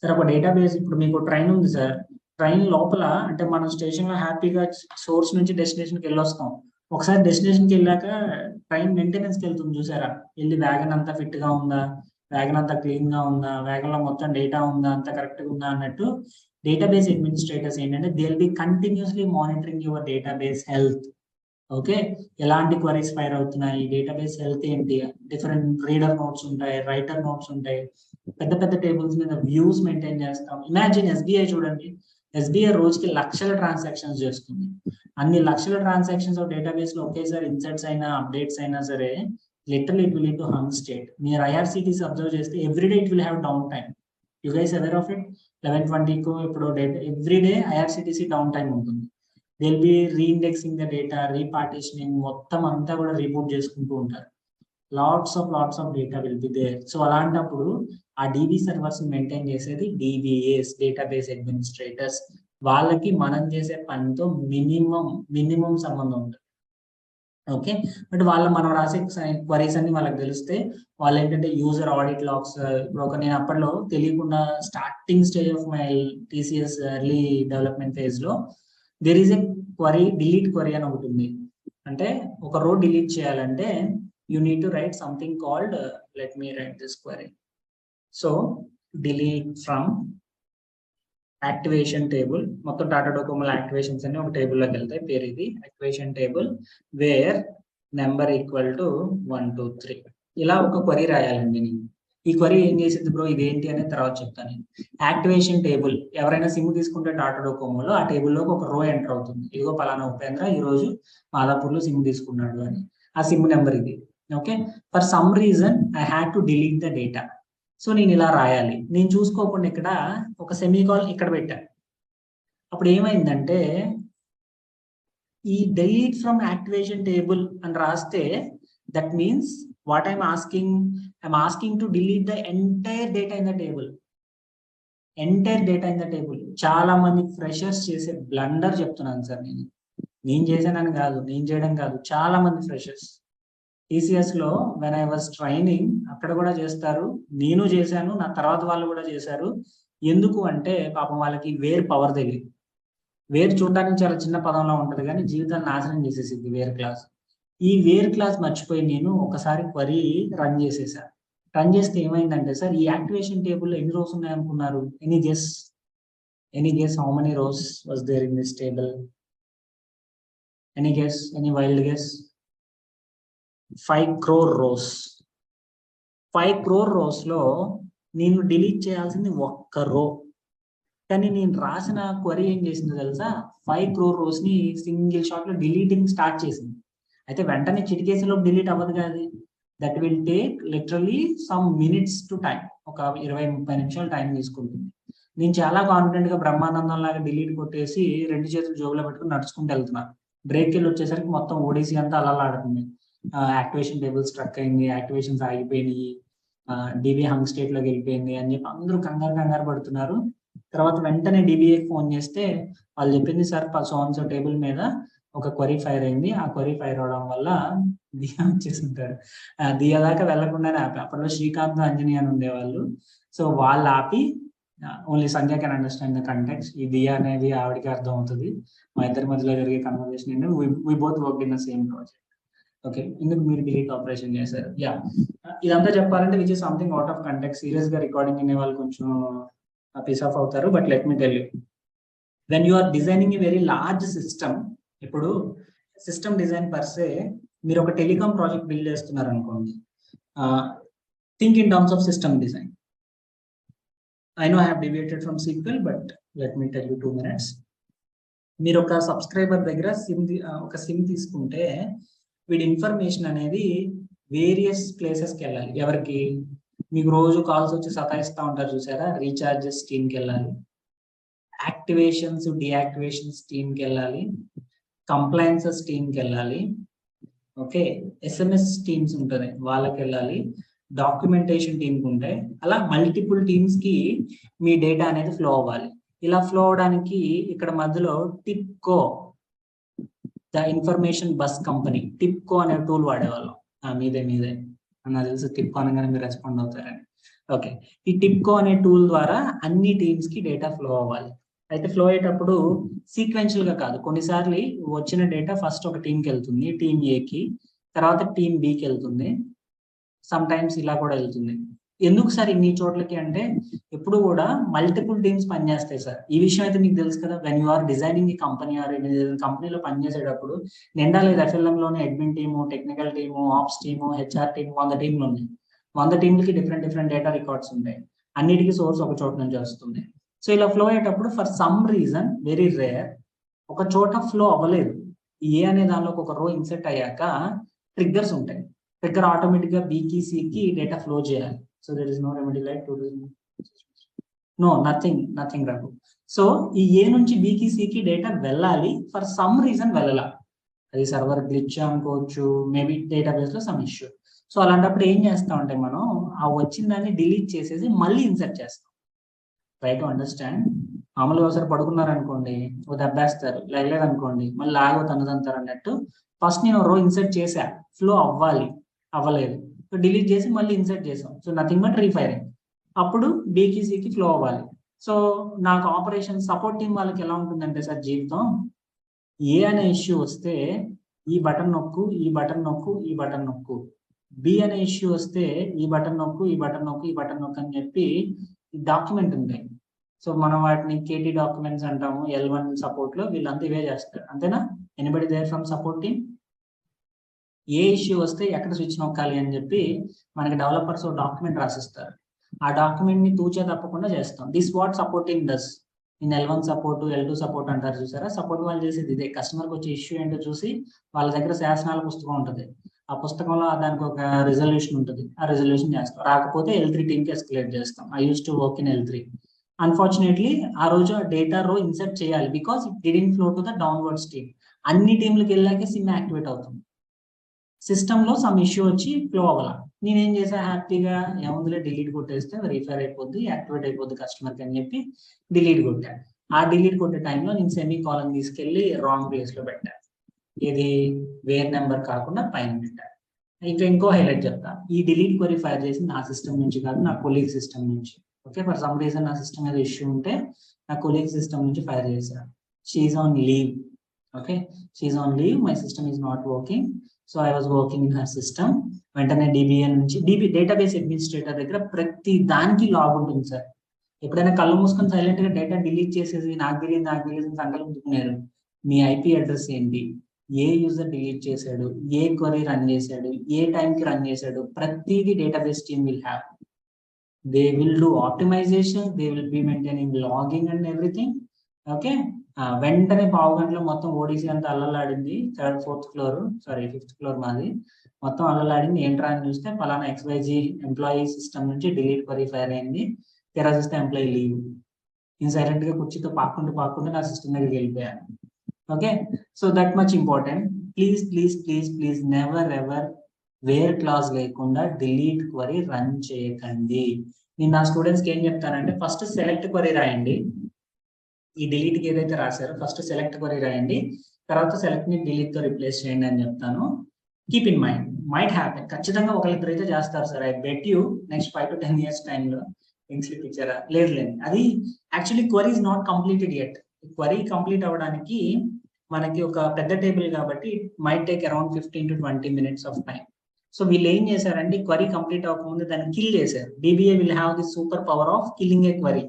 [SPEAKER 1] సార్. ఒక డేటాబేస్, ఇప్పుడు మీకు ట్రైన్ ఉంది సార్, ట్రైన్ లోపల అంటే మనం స్టేషన్ లో హ్యాపీగా సోర్స్ నుంచి డెస్టినేషన్కి వెళ్ళొస్తాం. ఒకసారి డెస్టినేషన్కి వెళ్ళాక ట్రైన్ మెయింటెనెన్స్కి వెళ్తుంది చూసారా, వెళ్ళి వ్యాగన్ అంతా ఫిట్ గా ఉందా, వ్యాగన్ అంతా క్లీన్ గా ఉందా, వ్యాగన్ లో మొత్తం డేటా ఉందా, అంత కరెక్ట్ గా ఉందా అన్నట్టు డేటాబేస్ అడ్మినిస్ట్రేటర్స్ ఏంటంటే they will B continuously monitoring your database health. Okay, ఎలాంటి క్వరీస్ ఫైర్ అవుతున్నాయి, డేటాబేస్ హెల్త్ ఏంటి, డిఫరెంట్ రీడర్ నోట్స్ ఉంటాయి, రైటర్ నోట్స్ ఉంటాయి, పెద్ద పెద్ద టేబుల్స్ మీద వ్యూస్ మెయింటైన్ చేస్తాం. ఇమాజిన్ ఎస్బీఐ చూడండి, ఎస్బీఐ రోజుకి లక్షల ట్రాన్సాక్షన్స్ చేస్తుంది. అన్ని లక్షల ట్రాన్సాక్షన్స్ డేటాబేస్ లో ఒకేసారి ఇన్సర్ట్స్ అయినా అప్డేట్స్ అయినా సరే literally it will lead to hung state. మీరు ఐఆర్సిటీసీ అబ్జర్వ్ చేస్తే everyday it will have downtime. You guys aware of it? 11:20కు ఇప్పుడు ఎవ్రీడే ఐఆర్సిటీసీ డౌన్ టైమ్ ఉంటుంది. They will be reindexing the data, repartitioning, మొత్తం అంతా కూడా రీబూట్ చేసుకుంటూ ఉంటారు. Lots of data will be there. So అలాంటప్పుడు ఆ డీబీ సర్వర్స్ మెయింటైన్ చేసేది డీబీఏస్, డేటాబేస్ అడ్మినిస్ట్రేటర్స్. వాళ్ళకి మనం చేసే పనితో మినిమం సంబంధం ఉంటుంది. ఓకే, బట్ మనం రాసే క్వరీస్ అన్ని వాళ్ళకి తెలిస్తే వాళ్ళు ఏంటంటే యూజర్ ఆడిట్ లాగ్స్. ఇప్పుడు నేను అప్పట్లో తెలియకుండా starting stage of my TCS early development phase లో there is a query, delete query అని ఒకటి ఉంది. అంటే ఒక రో డిలీట్ చేయాలంటే you need to write something called let me write this query. So delete from activation table, మొత్తం టాటా డోకోమోలో యాక్టివేషన్స్ అన్ని ఒక టేబుల్ లోకి వెళ్తాయి. పేరు ఇది activation table wear number equal to 1 2 3. ఇలా ఒక క్వరీ రాయాలండి. నేను ఈ క్వరీ ఏం చేసింది బ్రో, ఇదేంటి అనేది తర్వాత చెప్తాను. యాక్టివేషన్ టేబుల్, ఎవరైనా సిమ్ తీసుకుంటే టాటా డోకోమోలో ఆ టేబుల్లోకి ఒక రో ఎంటర్ అవుతుంది. ఇదిగో పలానా ఉపేంద్ర ఈ రోజు మాదాపూర్లో సిమ్ తీసుకున్నాడు అని, ఆ సిమ్ నెంబర్ ఇది. Okay, for some reason I had to delete the data. So నేను ఇలా రాయాలి. నేను చూసుకోకుండా ఇక్కడ ఒక సెమీకాలన్ ఇక్కడ పెట్టాను. అప్పుడు ఏమైందంటే ఈ డిలీట్ ఫ్రమ్ యాక్టివేషన్ టేబుల్ అని రాస్తే that means what I'm asking to delete the entire data in the table. చాలా మంది ఫ్రెషర్స్ చేసే బ్లండర్ చెప్తున్నాను సార్. నేను చేశానని కాదు, నేను చేయడం కాదు, చాలా మంది ఫ్రెషర్స్ టీసీఎస్ లో వెన్ ఐ వాజ్ ట్రైనింగ్ అక్కడ కూడా చేస్తారు. నేను చేశాను, నా తర్వాత వాళ్ళు కూడా చేశారు. ఎందుకు అంటే పాపం వాళ్ళకి వేర్ పవర్ తెలియదు. వేర్ చూడడానికి చాలా చిన్న పదంలో ఉంటది కానీ జీవితాన్ని నాశనం చేసేసింది వేర్ క్లాస్. ఈ వేర్ క్లాస్ మర్చిపోయి నేను ఒకసారి క్వరీ రన్ చేసేసా. రన్ చేస్తే ఏమైందంటే సార్, ఈ యాక్టివేషన్ టేబుల్లో ఎన్ని రోస్ ఉన్నాయి అనుకున్నారు? Any guess how many rows was there in this table? Any wild guess? 5 crore rows. 5 crore rows లో నేను డిలీట్ చేయాల్సింది ఒక్క రో. కానీ నేను రాసిన క్వరీ ఏం చేసిందో తెలుసా, 5 crore rows ని సింగిల్ షాట్ లో డిలీటింగ్ స్టార్ట్ చేసింది. అయితే వెంటనే చిటికేసలో డిలీట్ అవ్వదు కాదు, that will take literally some minutes to time. ఒక 20-30 నిమిషాలు టైం తీసుకుంటుంది. నేను చాలా కాన్ఫిడెంట్ గా బ్రహ్మానందం లాగా డిలీట్ కొట్టేసి 2 చేతులు జోబులో పెట్టుకుని నడుచుకుంటూ వెళ్తున్నాను. బ్రేక్ వెళ్ళి వచ్చేసరికి మొత్తం ఓడిసి అంతా అలా ఆడుతుంది. యాక్టివేషన్ టేబుల్ స్ట్రక్ అయింది, యాక్టివేషన్స్ ఆగిపోయినాయి, డిబి హంగ్ స్టేట్ లోకి వెళ్ళిపోయింది అని చెప్పి అందరూ కంగారు పడుతున్నారు. తర్వాత వెంటనే డిబిఏకి ఫోన్ చేస్తే వాళ్ళు చెప్పింది, సార్ సో టేబుల్ మీద ఒక క్వరీ ఫైర్ అయింది, ఆ క్వరీ ఫైర్ అవడం వల్ల దియా వచ్చేసింటారు. దియా దాకా వెళ్లకుండానే ఆపి, అప్పట్లో శ్రీకాంత్ అంజనీ అని ఉండేవాళ్ళు. సో వాళ్ళు ఆపి only Sandhya can understand the context. ఈ దియా అనేది ఆవిడకి అర్థం అవుతుంది. మా ఇద్దరి మధ్యలో జరిగే కన్వర్సేషన్ ఏంటంటే we both work in the same project. Okay, ఇందుకు మీరు డిలీట్ ఆపరేషన్ చేశారు. యా, ఇదంతా చెప్పాలంటే which is something out of context. Serious గా రికార్డింగ్ అనే వాళ్ళు కొంచెం పీస్ ఆఫ్ అవుతారు. But let me tell you, when you are designing a very large system, ఇప్పుడు సిస్టమ్ డిజైన్ పర్సే మీరు ఒక టెలికాం ప్రాజెక్ట్ బిల్డ్ చేస్తున్నారు అనుకోండి, think in terms of system design. I know I have deviated from sequel, but let me tell you 2 minutes. మీరు ఒక సబ్స్క్రైబర్ దగ్గర ఒక సిమ్ తీసుకుంటే వీడి ఇన్ఫర్మేషన్ అనేది వేరియస్ ప్లేసెస్కి వెళ్ళాలి. ఎవరికి? మీకు రోజు కాల్స్ వచ్చి సతాయిస్తూ ఉంటారు చూసారా, రీఛార్జెస్ టీమ్కి వెళ్ళాలి, యాక్టివేషన్స్ డియాక్టివేషన్స్ టీమ్కి వెళ్ళాలి, కంప్లైన్సెస్ టీమ్కి వెళ్ళాలి, ఓకే, ఎస్ఎంఎస్ టీమ్స్ ఉంటుంది వాళ్ళకి వెళ్ళాలి, డాక్యుమెంటేషన్ టీమ్కి ఉంటాయి. అలా మల్టిపుల్ టీమ్స్ కి మీ డేటా అనేది ఫ్లో అవ్వాలి. ఇలా ఫ్లో అవడానికి ఇక్కడ మధ్యలో టిప్కో, ద ఇన్ఫర్మేషన్ బస్ కంపెనీ, టిప్కో అనే టూల్ వాడేవాళ్ళం. మీదే నాకు తెలుసు టిప్కో అనగానే మీరు రెస్పాండ్ అవుతారని. ఓకే, ఈ టిప్కో అనే టూల్ ద్వారా అన్ని టీమ్స్ కి డేటా ఫ్లో అవ్వాలి. అయితే ఫ్లో అయ్యేటప్పుడు సీక్వెన్షియల్ గా కాదు, కొన్నిసార్లు వచ్చిన డేటా ఫస్ట్ ఒక టీంకి వెళ్తుంది, టీమ్ ఏకి, తర్వాత టీమ్ బికి వెళ్తుంది, సమ్ టైమ్స్ ఇలా కూడా వెళ్తుంది. ఎందుకు సార్ ఇన్ని చోట్లకి అంటే ఎప్పుడు కూడా మల్టిపుల్ టీమ్స్ పనిచేస్తాయి సార్. ఈ విషయం అయితే మీకు తెలుసు కదా, వెన్ యూ ఆర్ డిజైనింగ్ ఈ కంపెనీ ఆర్ కంపెనీలో పనిచేసేటప్పుడు నిండా లేదు ఎఫ్ఎల్ఎం లోనే admin team, technical team, ops team, HR team, 100 టీంలు ఉన్నాయి. 100 టీంలకి డిఫరెంట్ డేటా రికార్డ్స్ ఉంటాయి. అన్నిటికీ సోర్స్ ఒక చోట నుంచి వస్తుంది. సో ఇలా ఫ్లో అయ్యేటప్పుడు for some reason very rare ఒక చోట ఫ్లో అవ్వలేదు. ఏ అనే దానిలోకి ఒక రో ఇన్సెట్ అయ్యాక ట్రిగ్గర్స్ ఉంటాయి. ట్రిగ్గర్ ఆటోమేటిక్ గా బీకి సికి డేటా ఫ్లో చేయాలి. So there is no remedy like to do no nothing రాదు. సో ఈ ఏ నుంచి బీకి సికి డేటా వెళ్ళాలి, ఫర్ సమ్ రీజన్ వెళ్ళాలి. అది సర్వర్ గ్లిచ్ అనుకోవచ్చు, మేబీ డేటాబేస్ లో సమ్ ఇష్యూ. సో అలాంటప్పుడు ఏం చేస్తాం అంటే మనం ఆ వచ్చిన దాన్ని డిలీట్ చేసేసి మళ్ళీ ఇన్సర్ట్ చేస్తాం. Try to understand. మామూలుగా ఒకసారి పడుకున్నారనుకోండి, ఒక దెబ్బేస్తారు, లేదనుకోండి మళ్ళీ ఆగో తనదంతారు అన్నట్టు. ఫస్ట్ నేను రో ఇన్సర్ట్ చేశా, ఫ్లో అవ్వలేదు, సో డిలీట్ చేసి మళ్ళీ ఇన్సర్ట్ చేసాం. So nothing but refiring. అప్పుడు బీకి సికి ఫ్లో అవ్వాలి. సో నాకు ఆపరేషన్ సపోర్ట్ టీం వాళ్ళకి ఎలా ఉంటుందంటే సార్ జీవితం, ఏ అనే ఇష్యూ వస్తే ఈ బటన్ నొక్కు, ఈ బటన్ నొక్కు, ఈ బటన్ నొక్కు. బి అనే ఇష్యూ వస్తే ఈ బటన్ నొక్కు, ఈ బటన్ నొక్కు, ఈ బటన్ నొక్కు అని చెప్పి డాక్యుమెంట్ ఉంటాయి. సో మనం వాటిని కేటీ డాక్యుమెంట్స్ అంటాము. L1 సపోర్ట్ లో వీళ్ళంతా ఇవే చేస్తారు. అంతేనా? Anybody there from support team? ఏ ఇష్యూ వస్తే ఎక్కడ స్విచ్ నొక్కాలి అని చెప్పి మనకి డెవలపర్స్ డాక్యుమెంట్ రాసిస్తారు. ఆ డాక్యుమెంట్ ని తూచే తప్పకుండా చేస్తాం. This what support team does. In L1 support, L2 support అంటారు చూసారా, సపోర్ట్ వాళ్ళు చేసేది ఇదే. కస్టమర్కి వచ్చే ఇష్యూ ఏంటో చూసి వాళ్ళ దగ్గర శాసనాల పుస్తకం ఉంటుంది, ఆ పుస్తకంలో దానికి ఒక రిజల్యూషన్ ఉంటుంది, ఆ రిజల్యూషన్ చేస్తాం. రాకపోతే L3 టీమ్ కి ఎస్కలేట్ చేస్తాం. I use to work in L3. Unfortunately ఆ రోజు డేటా రో ఇన్సర్ట్ చేయాలి, because it didn't flow to the downwards team. అన్ని టీంలకు వెళ్ళాకే సిమ్ యాక్టివేట్ అవుతుంది. సిస్టమ్ లో సమ్ ఇష్యూ వచ్చి ఫ్లో అవ్వాల. నేనేం చేసా, హ్యాపీగా ఏముందిలే డిలీట్ కొట్టేస్తే రిఫైర్ అయిపోద్ది, యాక్టివేట్ అయిపోద్ది కస్టమర్కి అని చెప్పి డిలీట్ కొట్టాను. ఆ డిలీట్ కొట్టే టైంలో నేను సెమీ కాలన్ తీసుకెళ్లి రాంగ్ ప్లేస్ లో పెట్టాను. ఇది వేర్ నెంబర్ కాకుండా పైన పెట్టాను. ఇంకో హైలైట్ చెప్తా, ఈ డిలీట్ క్వరీ ఫైర్ చేసి నా సిస్టమ్ నుంచి కాదు, నా కొలీగ్ సిస్టమ్ నుంచి. ఓకే, ఫర్ సమ్ రీజన్ నా సిస్టమ్ ఏదో ఇష్యూ ఉంటే నా కొలీగ్ సిస్టమ్ నుంచి ఫైర్ చేశాను. She's on leave. Okay, she's on leave, my system is not working. So I was working in her system. వెంటనే డిబిఎన్ నుంచి, డేటాబేస్ అడ్మినిస్ట్రేటర్ దగ్గర ప్రతి దానికి లాగ్ ఉంటుంది సార్. ఎప్పుడైనా కళ్ళు మూసుకొని సైలెంట్ గా డేటా డిలీట్ చేసేసి నాకు తెలియదు సంకల్పించుకున్నారు, మీ ఐపీ అడ్రస్ ఏంటి, ఏ యూజర్ డిలీట్ చేశాడు, ఏ క్వరీ రన్ చేశాడు, ఏ టైంకి రన్ చేశాడు, ప్రతిదీ database team will have. They will do optimization, they will be maintaining logging and everything. Okay, వెంటనే పావు గంటలో మొత్తం ఓడిసి అంతా అల్లలాడింది. 4th floor, sorry 5th floor మాది. మొత్తం అల్లలాడింది. ఏంట్రా అని చూస్తే ఫలానా XYZ ఎంప్లాయీ సిస్టమ్ నుంచి డిలీట్ క్వరీ ఫైర్ అయింది. తెరా చూస్తే ఎంప్లాయీ లీవ్. నేను సైలెంట్ గా కుర్చీతో పాక్కుంటూ నా సిస్టమ్ దగ్గరికి వెళ్ళిపోయాను. Okay, so that much important. Please never ever where clause లేకుండా డిలీట్ క్వరీ రన్ చేయకండి. నేను నా స్టూడెంట్స్కి ఏం చెప్తానంటే, ఫస్ట్ సెలెక్ట్ క్వరీ రాయండి. ఈ డిలీట్ కి ఏదైతే రాశారో ఫస్ట్ సెలెక్ట్ క్వరీ రాయండి, తర్వాత సెలెక్ట్ ని డిలీట్ తో రిప్లేస్ చేయండి అని చెప్తాను. Keep in mind, might happen. ఖచ్చితంగా ఒకరిద్దరు అయితే చేస్తారు sir. I bet you next 5 to 10 years టైంలో స్లిప్ ఇచ్చారా, లేదు. అది actually query is not completed yet. Query complete అవ్వడానికి మనకి ఒక పెద్ద టేబుల్ కాబట్టి might take around 15 to 20 minutes of time. So వీళ్ళు ఏం చేశారంటే, క్వరీ కంప్లీట్ అవ్వకముందు దాన్ని కిల్ చేశారు. DBA will have the super power of killing A query.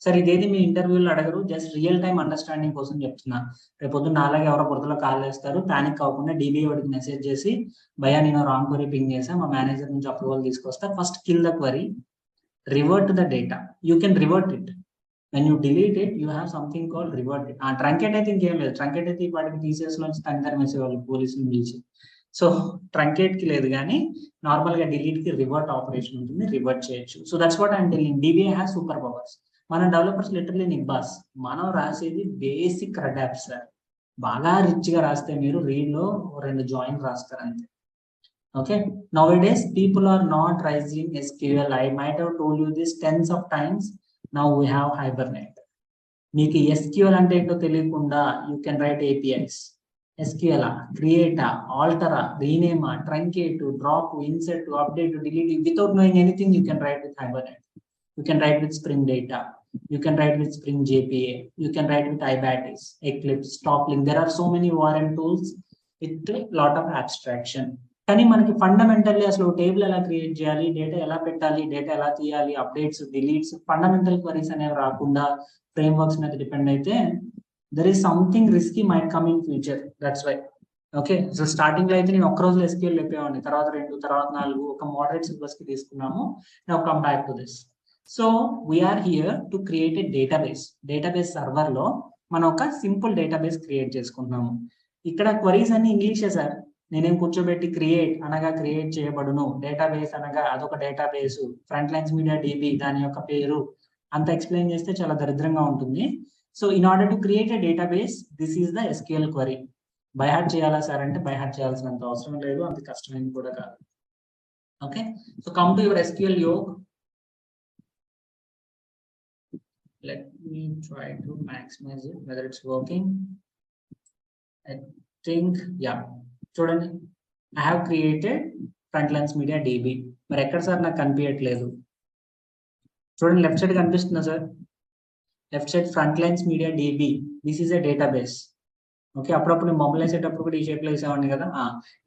[SPEAKER 1] Sir ఇదేది మీ ఇంటర్వ్యూలో అడగరు, జస్ట్ రియల్ టైమ్ అండర్స్టాండింగ్ కోసం చెప్తున్నా. రేపు పొద్దున్న అలాగే ఎవరో బురదలో కాల్ చేస్తారు, పానిక్ అవ్వకుండా DBA వాడికి మెసేజ్ చేసి, భయ్యా నేను రాంగ్ క్వరీ పింగ్ చేసా, మా మేనేజర్ నుంచి అప్రూవల్ తీసుకొస్తా. First kill the query, revert the data. You can revert it. When you delete it, you have something called revert it. ఆ ట్రంకేట్ అయితే ఇంకేం లేదు. ట్రంకేట్ అయితే వాటికి TCS నుంచి తనిఖీ వేసేవాళ్ళు, పోలీసులు పిలిచి. సో ట్రంకేట్ కి లేదు, కానీ నార్మల్ గా డిలీట్ కి రివర్ట్ ఆపరేషన్ ఉంటుంది, రివర్ట్ చేయొచ్చు. So that's what I'm telling. DBA has super powers. మన డెవలపర్స్ లిటరలీ నిబ్బాస్. మనం రాసేది బేసిక్ రెడాప్ సార్. బాగా రిచ్ గా రాస్తే మీరు రీడ్ లో 2 జాయిన్ రాస్తారు అంతే. Okay, nowadays people are not writing SQL. I might have told you this tens of times. Now we have Hibernate. మీకు SQL అంటే ఏంటో తెలియకుండా you can write APIs. SQL, create, alter, rename, truncate, drop, insert, update, delete. Without knowing anything, you can write with Hibernate. You can write with Spring Data. You can write with Spring JPA. You can write with Ibatis, Eclipse, Toplink. There are so many ORM tools with a lot of abstraction. కానీ మనకి ఫండమెంటల్లీ అసలు టేబుల్ ఎలా క్రియేట్ చేయాలి, డేటా ఎలా పెట్టాలి, డేటా ఎలా తీయాలి, అప్డేట్స్, డిలీట్స్, ఫండమెంటల్ క్వరీస్ అనేవి రాకుండా ఫ్రేమ్ వర్క్స్ మీద డిపెండ్ అయితే there is something risky might come in future. That's why. Okay, so starting లో అయితే నేను ఒక్క రోజులో SQL చెప్పేవాడిని, తర్వాత 2, తర్వాత 4, ఒక మోడరేట్ సిలబస్ కి తీసుకున్నాము. Now come back to this. So we are here to create a database. Database server లో మనం ఒక సింపుల్ డేటాబేస్ క్రియేట్ చేసుకుంటున్నాము. ఇక్కడ క్వరీస్ అన్ని ఇంగ్లీషే సార్. నేనేం కూర్చోబెట్టి క్రియేట్ అనగా క్రియేట్ చేయబడును, డేటాబేస్ అనగా అదొక database, front lines media DB దాని యొక్క పేరు అంత ఎక్స్ప్లెయిన్ చేస్తే చాలా దరిద్రంగా ఉంటుంది. So in order to create a database, this is the SQL query. By heart చేయాలా సార్ అంటే బై హార్ట్ చేయాల్సినంత అవసరం లేదు, అంత కష్టమైంది కూడా కాదు. Okay, so come to your SQL yoke. Let me try to maximize it, whether it's working. I think, yeah. చూడండి, I have created Frontlines Media DB. మరి ఎక్కడ సార్ నాకు కనిపించట్లేదు? చూడండి, లెఫ్ట్ సైడ్ కనిపిస్తుందా sir? Left side Frontlines Media DB. This is a database. Okay, అప్పుడప్పుడు నేను మొబైల్ వేసేటప్పుడు కూడా ఈ షేప్ లో వేసేవాడిని కదా.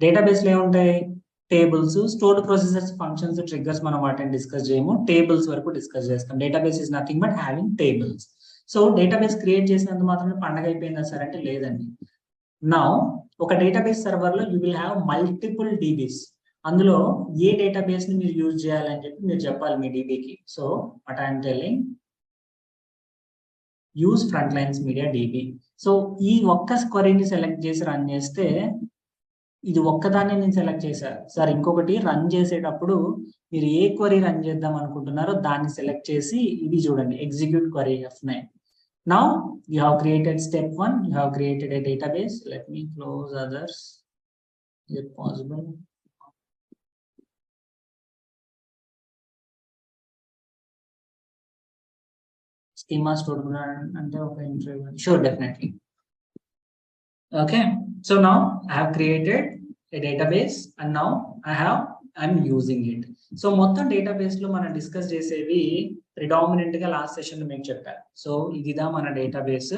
[SPEAKER 1] డేటాబేస్ లో ఏముంటాయి? Tables, stored processors, functions, triggers మనం వాటిని డిస్కస్ చేయము, టేబుల్స్ వరకు డిస్కస్ చేస్తాం. Database is nothing but having tables. So database create చేసినంత మాత్రమే పండగ అయిపోయిందా సార్ అంటే లేదండి. నౌ ఒక డేటాబేస్ సర్వర్ లో you will have multiple DBs. అందులో ఏ డేటాబేస్ ని మీరు యూజ్ చేయాలని చెప్పి మీరు చెప్పాలి మీ DBకి. So what I'm telling, use Frontlines Media DB. So ఈ ఒక్క క్వరీని సెలెక్ట్ చేసి రన్ చేస్తే, ఇది ఒక్కదాన్ని నేను సెలెక్ట్ చేశాను సార్. ఇంకొకటి రన్ చేసేటప్పుడు మీరు ఏ క్వరీ రన్ చేద్దాం అనుకుంటున్నారో దాన్ని సెలెక్ట్ చేసి ఇది చూడండి, execute query F9. Now you have created step 1, you have created a database. Let me close others. Is it possible? Schema stored under okay interview. Sure, definitely. Okay, so now I have created a database and now I'm using it. So మొత్తం డేటాబేస్ లో మనం డిస్కస్ చేసేవి ప్రిడామినెంట్ గా లాస్ట్ సెషన్ లో మీకు చెప్పాను. సో ఇదిదా మన డేటాబేస్.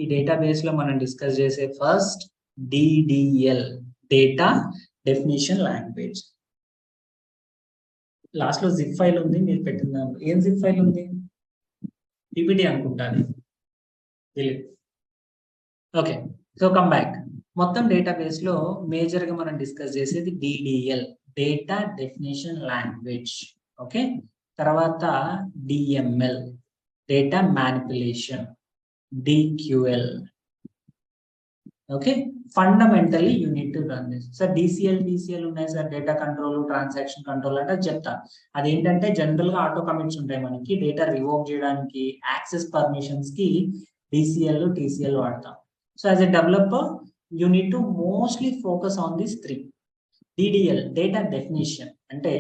[SPEAKER 1] ఈ డేటాబేస్ లో మనం డిస్కస్ చేసే first DDL, data definition language. Last లో జిప్ ఫైల్ ఉంది మీరు పెట్టిన దాంట్లో. ఏం జిప్ ఫైల్ ఉంది? PPT అనుకుంటాను. Okay, so come back. మొత్తం డేటాబేస్ లో మేజర్ గా మనం డిస్కస్ చేసేది DDL, data definition language. Okay, తర్వాత DML, data manipulation, DQL. Okay, fundamentally you need to run this. Sir DCL ఉన్నాయి sir, data control, transaction control అంటే చెప్తా. అదేంటంటే జనరల్ గా ఆటో కమిట్స్ ఉంటాయి మనకి, డేటా రివోక్ చేయడానికి, యాక్సెస్ పర్మిషన్స్ కి DCL, TCL వాడతాం. So as a developer you need to mostly focus on this 3. DDL, data definition అంటే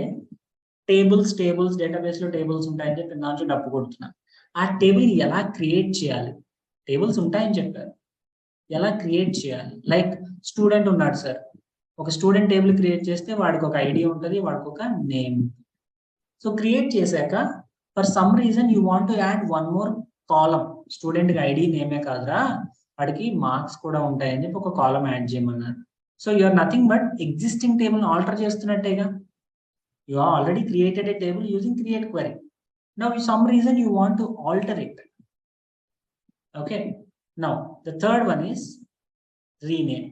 [SPEAKER 1] టేబుల్స్ డేటాబేస్ లో టేబుల్స్ ఉంటాయని చెప్పి దాంట్లో డబ్బు కొడుతున్నాను. ఆ టేబుల్ ఎలా క్రియేట్ చేయాలి? టేబుల్స్ ఉంటాయని చెప్పారు, ఎలా క్రియేట్ చేయాలి? లైక్ స్టూడెంట్ ఉన్నాడు సార్, ఒక స్టూడెంట్ టేబుల్ క్రియేట్ చేస్తే వాడికి ఒక ఐడి ఉంటుంది, వాడికి ఒక నేమ్. సో క్రియేట్ చేశాక for some reason you want to add 1 more column. Student కి ఐడి నేమే కాదురా, వాడికి మార్క్స్ కూడా ఉంటాయని చెప్పి ఒక కాలం యాడ్ చేయమన్నారు. So you are nothing but existing table alter చేస్తున్నట్టేగా. You are already created a table using create query. Now some reason you want to alter it. Okay, now the third one is rename.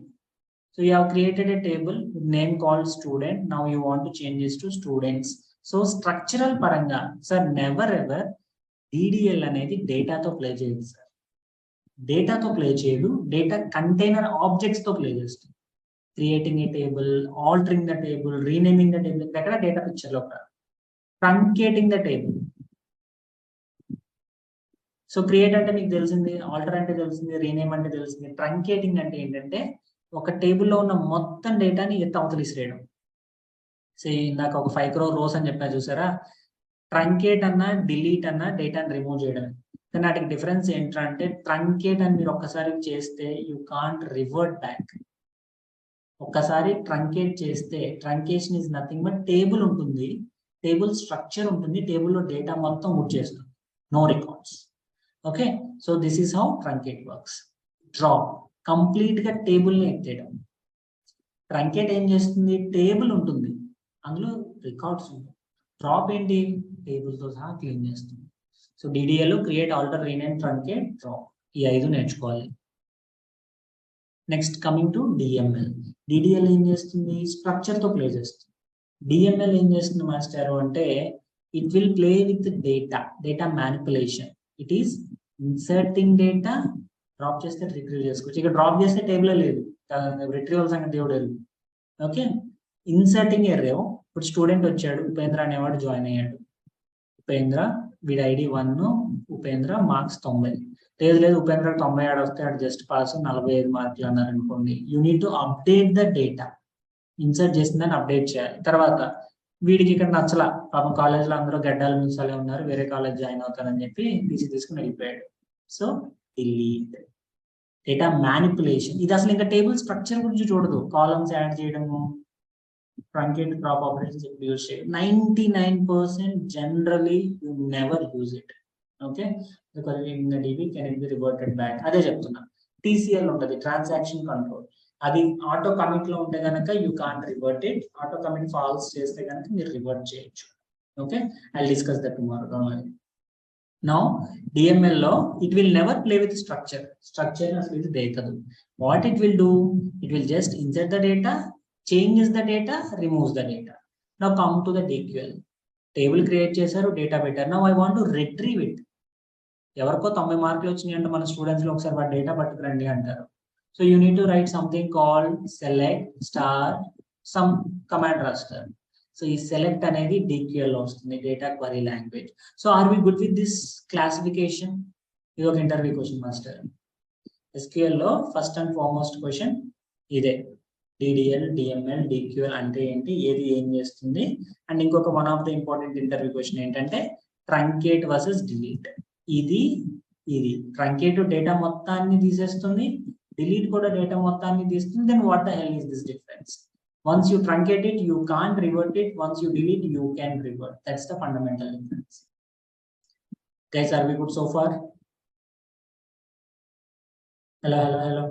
[SPEAKER 1] So you have created a table with name called student. Now you want to change this to students. So structural paranga sir, never ever DDL అనేది డేటాతో ప్లే చేయదు సార్. డేటాతో ప్లే చేయదు, డేటా కంటైనర్ ఆబ్జెక్ట్స్ తో ప్లే చేస్తుంది. Creating a table, altering the table, renaming the table ఎక్కడ డేటా పిక్చర్ లో ట్రంకేటింగ్ ద టేబుల్. సో క్రియేట్ అంటే మీకు తెలిసింది, ఆల్టర్ అంటే తెలిసింది, రీనేమ్ అంటే తెలిసింది. ట్రంకేటింగ్ అంటే ఏంటంటే ఒక టేబుల్లో ఉన్న మొత్తం డేటాని అవతలి ఇసిరేయడం. సో ఇందాక ఒక 5 crore rows అని చెప్పా చూసారా, ట్రంకేట్ అన్నా డిలీట్ అన్నా డేటాని రిమూవ్ చేయడం. కానీ వాటికి డిఫరెన్స్ ఏంటంటే ట్రంకేట్ అని మీరు ఒక్కసారి చేస్తే యూ కాంట్ రివర్ట్ బ్యాక్. ఒక్కసారి ట్రంకేట్ చేస్తే, truncation is nothing but table ఉంటుంది, టేబుల్ స్ట్రక్చర్ ఉంటుంది, టేబుల్లో డేటా మొత్తం ఊడ్ చేస్తుంది, no records. Okay, so this is how truncate works. Drop, complete గా టేబుల్ ని ఎత్తేయడం. ట్రంకేట్ ఏం చేస్తుంది, టేబుల్ ఉంటుంది అందులో రికార్డ్స్ ఉంటాయి. డ్రాప్ ఏంటి, టేబుల్ తో సహా క్లీన్ చేస్తుంది. So DDL create, alter, rename, truncate, drop, ఈ 5 నేర్చుకోవాలి. Next coming to DML. DDL ఏం చేస్తుంది, స్ట్రక్చర్ తో ప్లే చేస్తుంది. డిఎంఎల్ ఏం చేస్తుంది మాస్టర్ అంటే, it will play with data manipulation. It is inserting data, drop చేస్తే రిట్రీవ్ చేసుకోవచ్చు. ఇక్కడ డ్రాప్ చేస్తే టేబుల్ లేదు, రిట్రీవల్ సంగతి దేవుడు. Okay, inserting array. ఇప్పుడు స్టూడెంట్ వచ్చాడు, ఉపేంద్ర అనేవాడు జాయిన్ అయ్యాడు. ఉపేంద్ర, వీడి ఐడి 1, ఉపేంద్ర మార్క్స్ 90. లేదు ఉపేంద్ర 96 వస్తే అటు జస్ట్ పాస్, 45 మార్కులు అన్నారు అనుకోండి. You need to update the data. Insert చేసిందని అప్డేట్ చేయాలి. తర్వాత వీడికి ఇక్కడ నచ్చల, పాపం కాలేజ్ లో అందరూ గడ్డాలు మిసాలే ఉన్నారు, వేరే కాలేజ్ జాయిన్ అవుతానని చెప్పి తీసుకుని వెళ్ళిపోయాడు. So delete. డేటా మ్యానిపులేషన్, ఇది అసలు ఇంకా టేబుల్ స్ట్రక్చర్ గురించి చూడదు. కాలమ్స్ యాడ్ చేయడము, ట్రంకేట్, డ్రాప్ ఆపరేషన్స్ యూజ్ చేయడం. 99% generally you never use it. Okay, DB can it be reverted back. అదే చెప్తున్నా. TCL ఉంటుంది, ట్రాన్సాక్షన్ కంట్రోల్. అది ఆటో కమిట్ లో ఉంటే కనుక you can't revert it. Auto commit false చేస్తే కనుక మీరు రివర్ట్ చేయొచ్చు. Okay, I discuss that tomorrow. Now DML లో it will never play with structure. Structure అసలు ఇది దేకదు. What it will do, it will just insert the data, changes the data, removes the data. Now come to the DQL. Table create చేశారు, డేటా పెట్టారు. Now I want to retrieve it. ఎవరికో 90 మార్కులు వచ్చినాయి అంటే మన స్టూడెంట్స్ లో ఒకసారి వాడు డేటా పట్టుకురండి అంటారు. So you need to write something called select star some command రాస్తారు. సో ఈ సెలెక్ట్ అనేది DQL లో వస్తుంది, data query language. So are we good with this classification? ఇది ఒక ఇంటర్వ్యూ క్వశ్చన్ మాస్టర్. SQL లో ఫస్ట్ అండ్ ఫార్మోస్ట్ క్వశ్చన్ ఇదే, DDL, DML, DQL అంటే ఏంటి, ఏది ఏం చేస్తుంది. అండ్ ఇంకొక one of the important interview question ఏంటంటే ట్రంకేట్ వర్సెస్ డిలీట్. ఇది ట్రంకేట్ డేటా మొత్తాన్ని తీసేస్తుంది, డిలీట్ కూడా డేటా మొత్తాన్ని తీస్తుంది. Then what the hell is this difference? Once you truncate it you can't revert it, once you delete you can revert. That's the fundamental difference. Guys, are we good so far? Hello.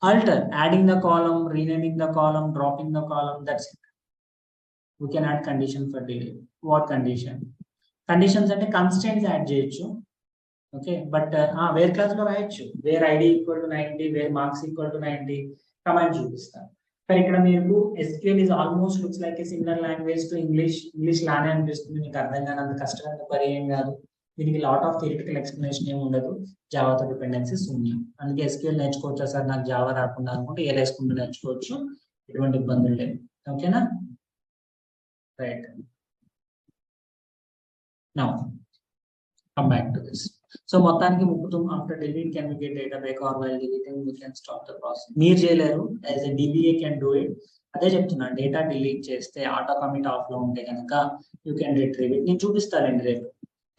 [SPEAKER 1] Alter, adding the column, renaming the column, dropping the column, that's it. We can add condition for delete. What condition? Conditions అంటే constraints add చేయొచ్చు. ఓకే, బట్ వేర్ క్లాస్ లో రాయొచ్చు. Where ID equal to 90, where marks equal to 90 command చూపిస్తాను. కానీ ఇక్కడ మీకు SQL is almost looks like a similar language to English లానే అనిపిస్తుంది. మీకు అర్థం కానంత కష్టమైన పని ఏం కాదు. దీనికి లాట్ ఆఫ్ థియరిటికల్ ఎక్స్ప్లెనేషన్ ఏమి ఉండదు. జావాతో డిపెండెన్సీస్ ఉన్నాయి. అందుకే SQL నేర్చుకోవచ్చా సార్ నాకు జావా రాకుండా అనుకుంటే ఏ వేసుకుంటూ నేర్చుకోవచ్చు, ఎటువంటి ఇబ్బందులు లేవు. ఓకేనా, right. Now come back to this. So మొత్తానికి ముక్కుతాం. After delete can we get data back or while deleting we can stop the process. మీరు చేయలేరు, as a DBA can do it. అదే చెప్తున్నా, డేటా డిలీట్ చేస్తే ఆటో కమిట్ ఆఫ్ లో ఉంటే కనుక యూ కెన్ రిట్రీవ్ ఇట్. నేను చూపిస్తానండి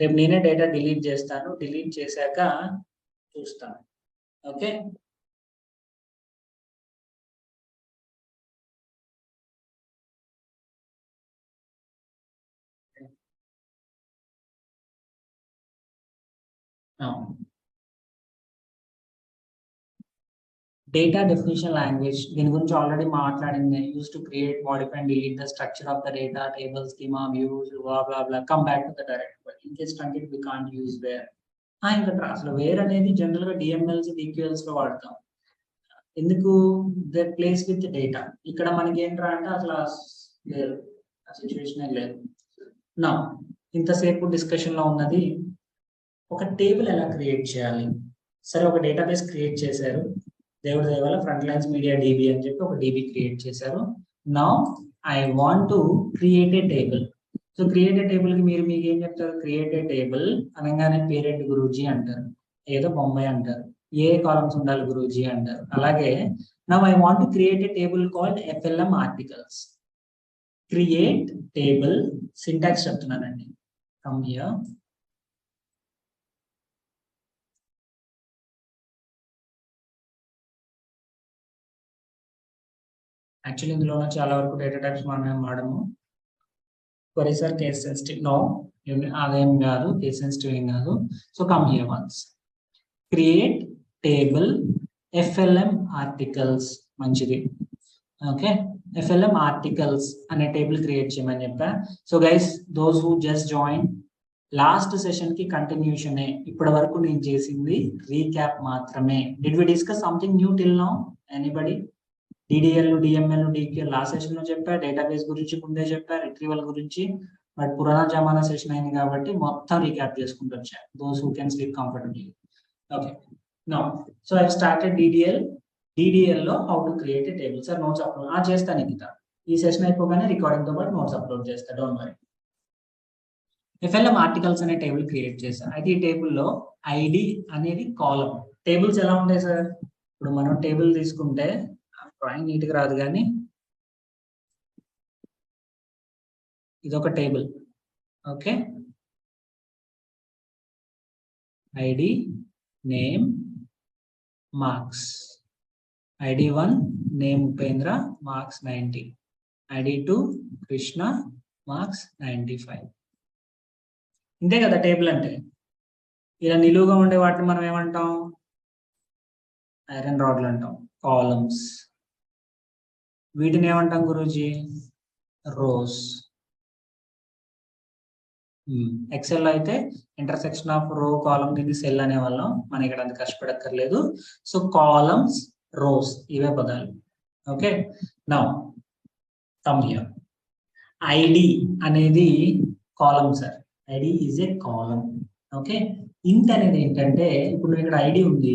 [SPEAKER 1] రేపు నేనే డేటా డిలీట్ చేస్తాను. డిలీట్ చేశాక చూస్తాను. ఓకే, డేటా డెఫినిషన్ లాంగ్వేజ్, దీని గురించి ఆల్రెడీ మాట్లాడింది. Use to create, modify and delete the structure of the data, table, schema, views, blah come back to the direct. In case truncate we can't use where. ఇంకా అసలు వేర్ అనేది జనరల్ గా DMLs, DQLs లో వాడతాం. ఎందుకు? The place with data. ఇక్కడ మనకి ఏంట్రా అంటే అసలు లేదు, ఆ సిచ్యువేషన్ లేదు. నా ఇంతసేపు డిస్కషన్ లో ఉన్నది ఒక టేబుల్ ఎలా క్రియేట్ చేయాలి. సరే, ఒక డేటాబేస్ క్రియేట్ చేశారు, దేవుడి దయవల్ల ఫ్రంట్ లైన్స్ మీడియా DB అని చెప్పి ఒక DB క్రియేట్ చేశారు. Now I want to create a table. So create a table కి మీకు ఏం చెప్తారు? క్రియేట్ ఏ టేబుల్ అనగానే పేరెంట్ గురూజీ అంటారు, ఏదో బొంబాయి అంటారు, ఏ కాలమ్స్ ఉండాలి గురూజీ అంటారు. అలాగే now I want to create a table called FLM articles. Create table syntax చెప్తున్నానండి. Come here. యాక్చువల్లీ ఇందులో చాలా వరకు డేటా టైప్స్ మనం వాడము. queries are case sensitive. No, అదేం కాదు, కేస్ సెన్సిటివ్ ఏం కాదు. So come here once. Create table FLM articles, మంచిది. ఓకే, FLM ఆర్టికల్స్ అనే టేబుల్ క్రియేట్ చేయమని చెప్పా. So guys, those who just join, last session కి కంటిన్యూషన్, ఇప్పటి వరకు నేను చేసింది రీక్యాప్ మాత్రమే. Did we discuss something new till now? Anybody? DDL, DML, DQL last session లో చెప్పా, డేటాబేస్ గురించి ముందే చెప్పా, రిట్రీవల్ గురించి. బట్ పురాణా జమానా సెషన్ అయింది కాబట్టి మొత్తం రీక్యాప్ చేసుకుంటూ వచ్చా. Those who can sleep comfortably. Okay, now so I started DDL లో how to create a table. Sir notes upload చేస్తాను నిఖిత. ఈ సెషన్ అయిపోగానే రికార్డింగ్ తో పాటు నోట్స్ అప్లోడ్ చేస్తా, డోంట్ వరీ. FLM ఆర్టికల్స్ అనే టేబుల్ క్రియేట్ చేశాను. అయితే ఈ టేబుల్లో ఐడి అనేది కాలం. టేబుల్స్ ఎలా ఉంటాయి సార్? ఇప్పుడు మనం టేబుల్ తీసుకుంటే, డ్రాయింగ్ నీట్గా రాదు కానీ ఇదొక table. Okay, ID, name, marks. ID1 name Upendra, marks 90. ID2 Krishna, marks 95. ఇంతే కదా టేబుల్ అంటే. ఇలా నిలువుగా ఉండే వాటిని మనం ఏమంటాం? ఐరన్ రాడ్లు అంటాం, కాలమ్స్. వీటిని ఏమంటాం గురూజీ? రోస్. ఎక్సెల్ లో అయితే ఇంటర్సెక్షన్ ఆఫ్ రో కాలమ్ దీన్ని సెల్ అనే వాళ్ళం, మన ఇక్కడ అంత కష్టపడక్కర్లేదు. సో కాలమ్స్, రోస్, ఇవే పదాలు. Okay, now come here. ID అనేది column sir. ID is a column. Okay, int అనేది ఏంటంటే, ఇప్పుడు ఇక్కడ ఐడి ఉంది,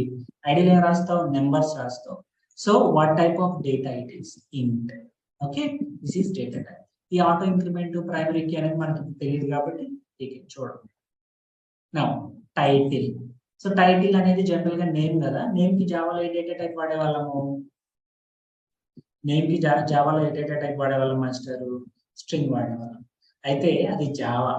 [SPEAKER 1] ఐడిలో ఏం రాస్తావు? నెంబర్స్ రాస్తావు. So what type of data it is? Int. Okay, this is data type. ఈ ఆటో ఇంక్రిమెంట్, ప్రైమరీ కీ అనేది మనకి తెలియదు కాబట్టి చూడండి. Now title. సో టైటిల్ అనేది జనరల్ గా నేమ్ కదా. నేమ్ కి జావాలో ఏ డేటా టైప్ వాడేవాళ్ళము? నేమ్ కి జావాలో ఏ డేటా టైప్ వాడేవాళ్ళం మాస్టర్? స్ట్రింగ్ వాడేవాళ్ళం. అయితే అది జావా,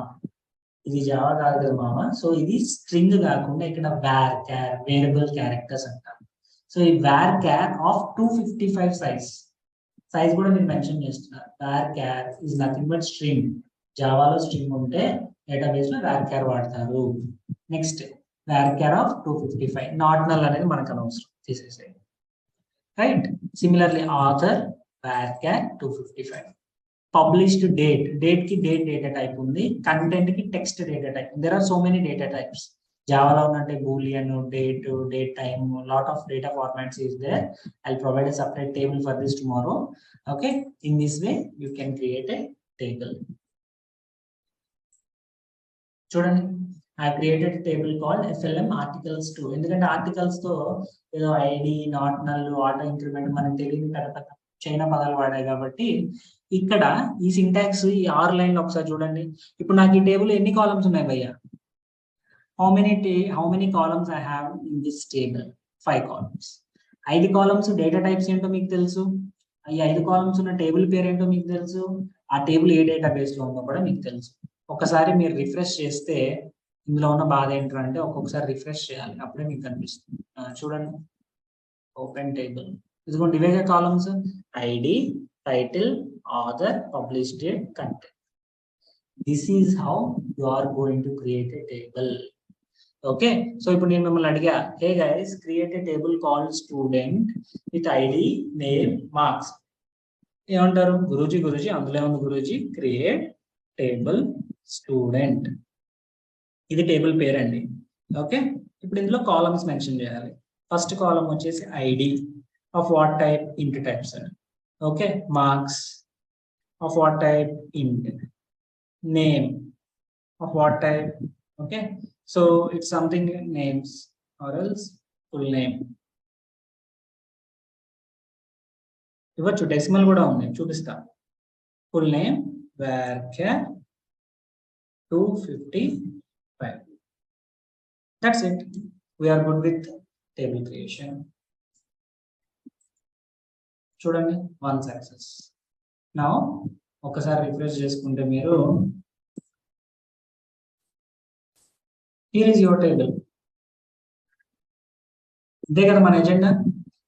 [SPEAKER 1] ఇది జావా కాదు కదా మామ. సో ఇది స్ట్రింగ్ కాకుండా ఇక్కడ varchar, వేరియబుల్ క్యారెక్టర్స్ అంటారు. సో ఈ varchar ఆఫ్ 255 సైజ్ కూడా మీరు మెన్షన్ చేస్తున్నారు. varchar is nothing but string. జావాలో స్ట్రింగ్ ఉంటే డేటాబేస్ లో varchar వాడతారు. Next varchar of 255. Not null అనేది మనకు అనవసరం, తీసేసేయండి. Right, similarly author varchar 255. Published date, date కి డేట్ డేటా టైప్ ఉంది, కంటెంట్ కి text data type. There are so many data types. జావాలో ఉన్నట్టే boolean, date, date time, lot of data formats is there. I'll provide a separate table for this tomorrow. Okay, in this way you can create a table. చూడండి, I created a table called FLM articles 2. ఎందుకంటే ఆర్టికల్స్ తో ఏదో ID, not null, auto increment మనకు తెలియని పెద్ద చైనా పదాలు వాడాయి కాబట్టి ఇక్కడ ఈ సింటాక్స్ ఈ 6 లైన్లు ఒకసారి చూడండి. ఇప్పుడు నాకు ఈ టేబుల్ ఎన్ని కాలమ్స్ ఉన్నాయి భయ్యా? How many columns I have in this table? 5 columns. 5 columns data types ఏంటో మీకు తెలుసు. ఈ 5 కాలమ్స్ ఉన్న టేబుల్ పేరు ఏంటో మీకు తెలుసు. ఆ టేబుల్ ఏ డేటాబేస్ లో ఉందో కూడా మీకు తెలుసు. ఒకసారి మీరు రిఫ్రెష్ చేస్తే ఇందులో ఉన్న బాధ ఏంటంటే ఒక్కొక్కసారి రిఫ్రెష్ చేయాలి, అప్పుడే మీకు కనిపిస్తుంది. చూడండి, ఓపెన్ టేబుల్. ఇదిగోండి ఇవే columns: ID, title, author, published date, content. This is how you are going to create a table. Okay, so ఇప్పుడు నేను మిమ్మల్ని అడిగా, hey guys, create a table called student with ID, name, marks. ఏమంటారు? గురూజీ అందులో ఉంది గురూజీ, క్రియేట్ టేబుల్ స్టూడెంట్. ఇది టేబుల్ పేరు అండి. ఓకే, ఇప్పుడు ఇందులో కాలమ్స్ మెన్షన్ చేయాలి. ఫస్ట్ కాలమ్ వచ్చేసి ఐడి ఆఫ్ వాట్ టైప్? ఇంట్ type sir. Okay, marks of what type? ఇంట్. Name of what type? Okay, so it's something names or else full name. ఇవ్వచ్చు, డెసిమల్ కూడా ఉంది, చూపిస్తా. Full name varchar 255. That's it. We are good with table creation. చూడండి, 1 success. Now ఒకసారి రిఫ్రెష్ చేసుకుంటే మీరు, here is your table. ఇదే కదా మన agenda.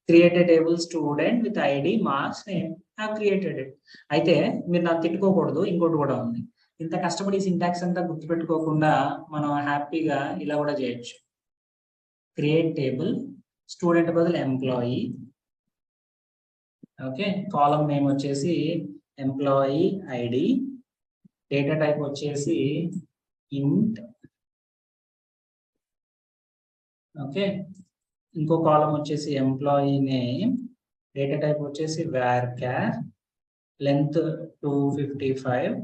[SPEAKER 1] Create a table student with ID, marks, name. Have created it. అయితే మీరు నాకు తిట్టుకోకూడదు, ఇంకోటి కూడా ఉంది. ఇంత కష్టపడి సింటాక్స్ అంతా గుర్తుపెట్టుకోకుండా మనం హ్యాపీగా ఇలా కూడా చేయొచ్చు. క్రియేట్ టేబుల్ స్టూడెంట్ బదులు ఎంప్లాయీ, ఓకే, కాలం నేమ్ వచ్చేసి ఎంప్లాయీ ఐడి, డేటా టైప్ వచ్చేసి ఇంట్. ఓకే, ఇంకో కాలం వచ్చేసి ఎంప్లాయీ నేమ్, డేటా టైప్ వచ్చేసి varchar, length 255,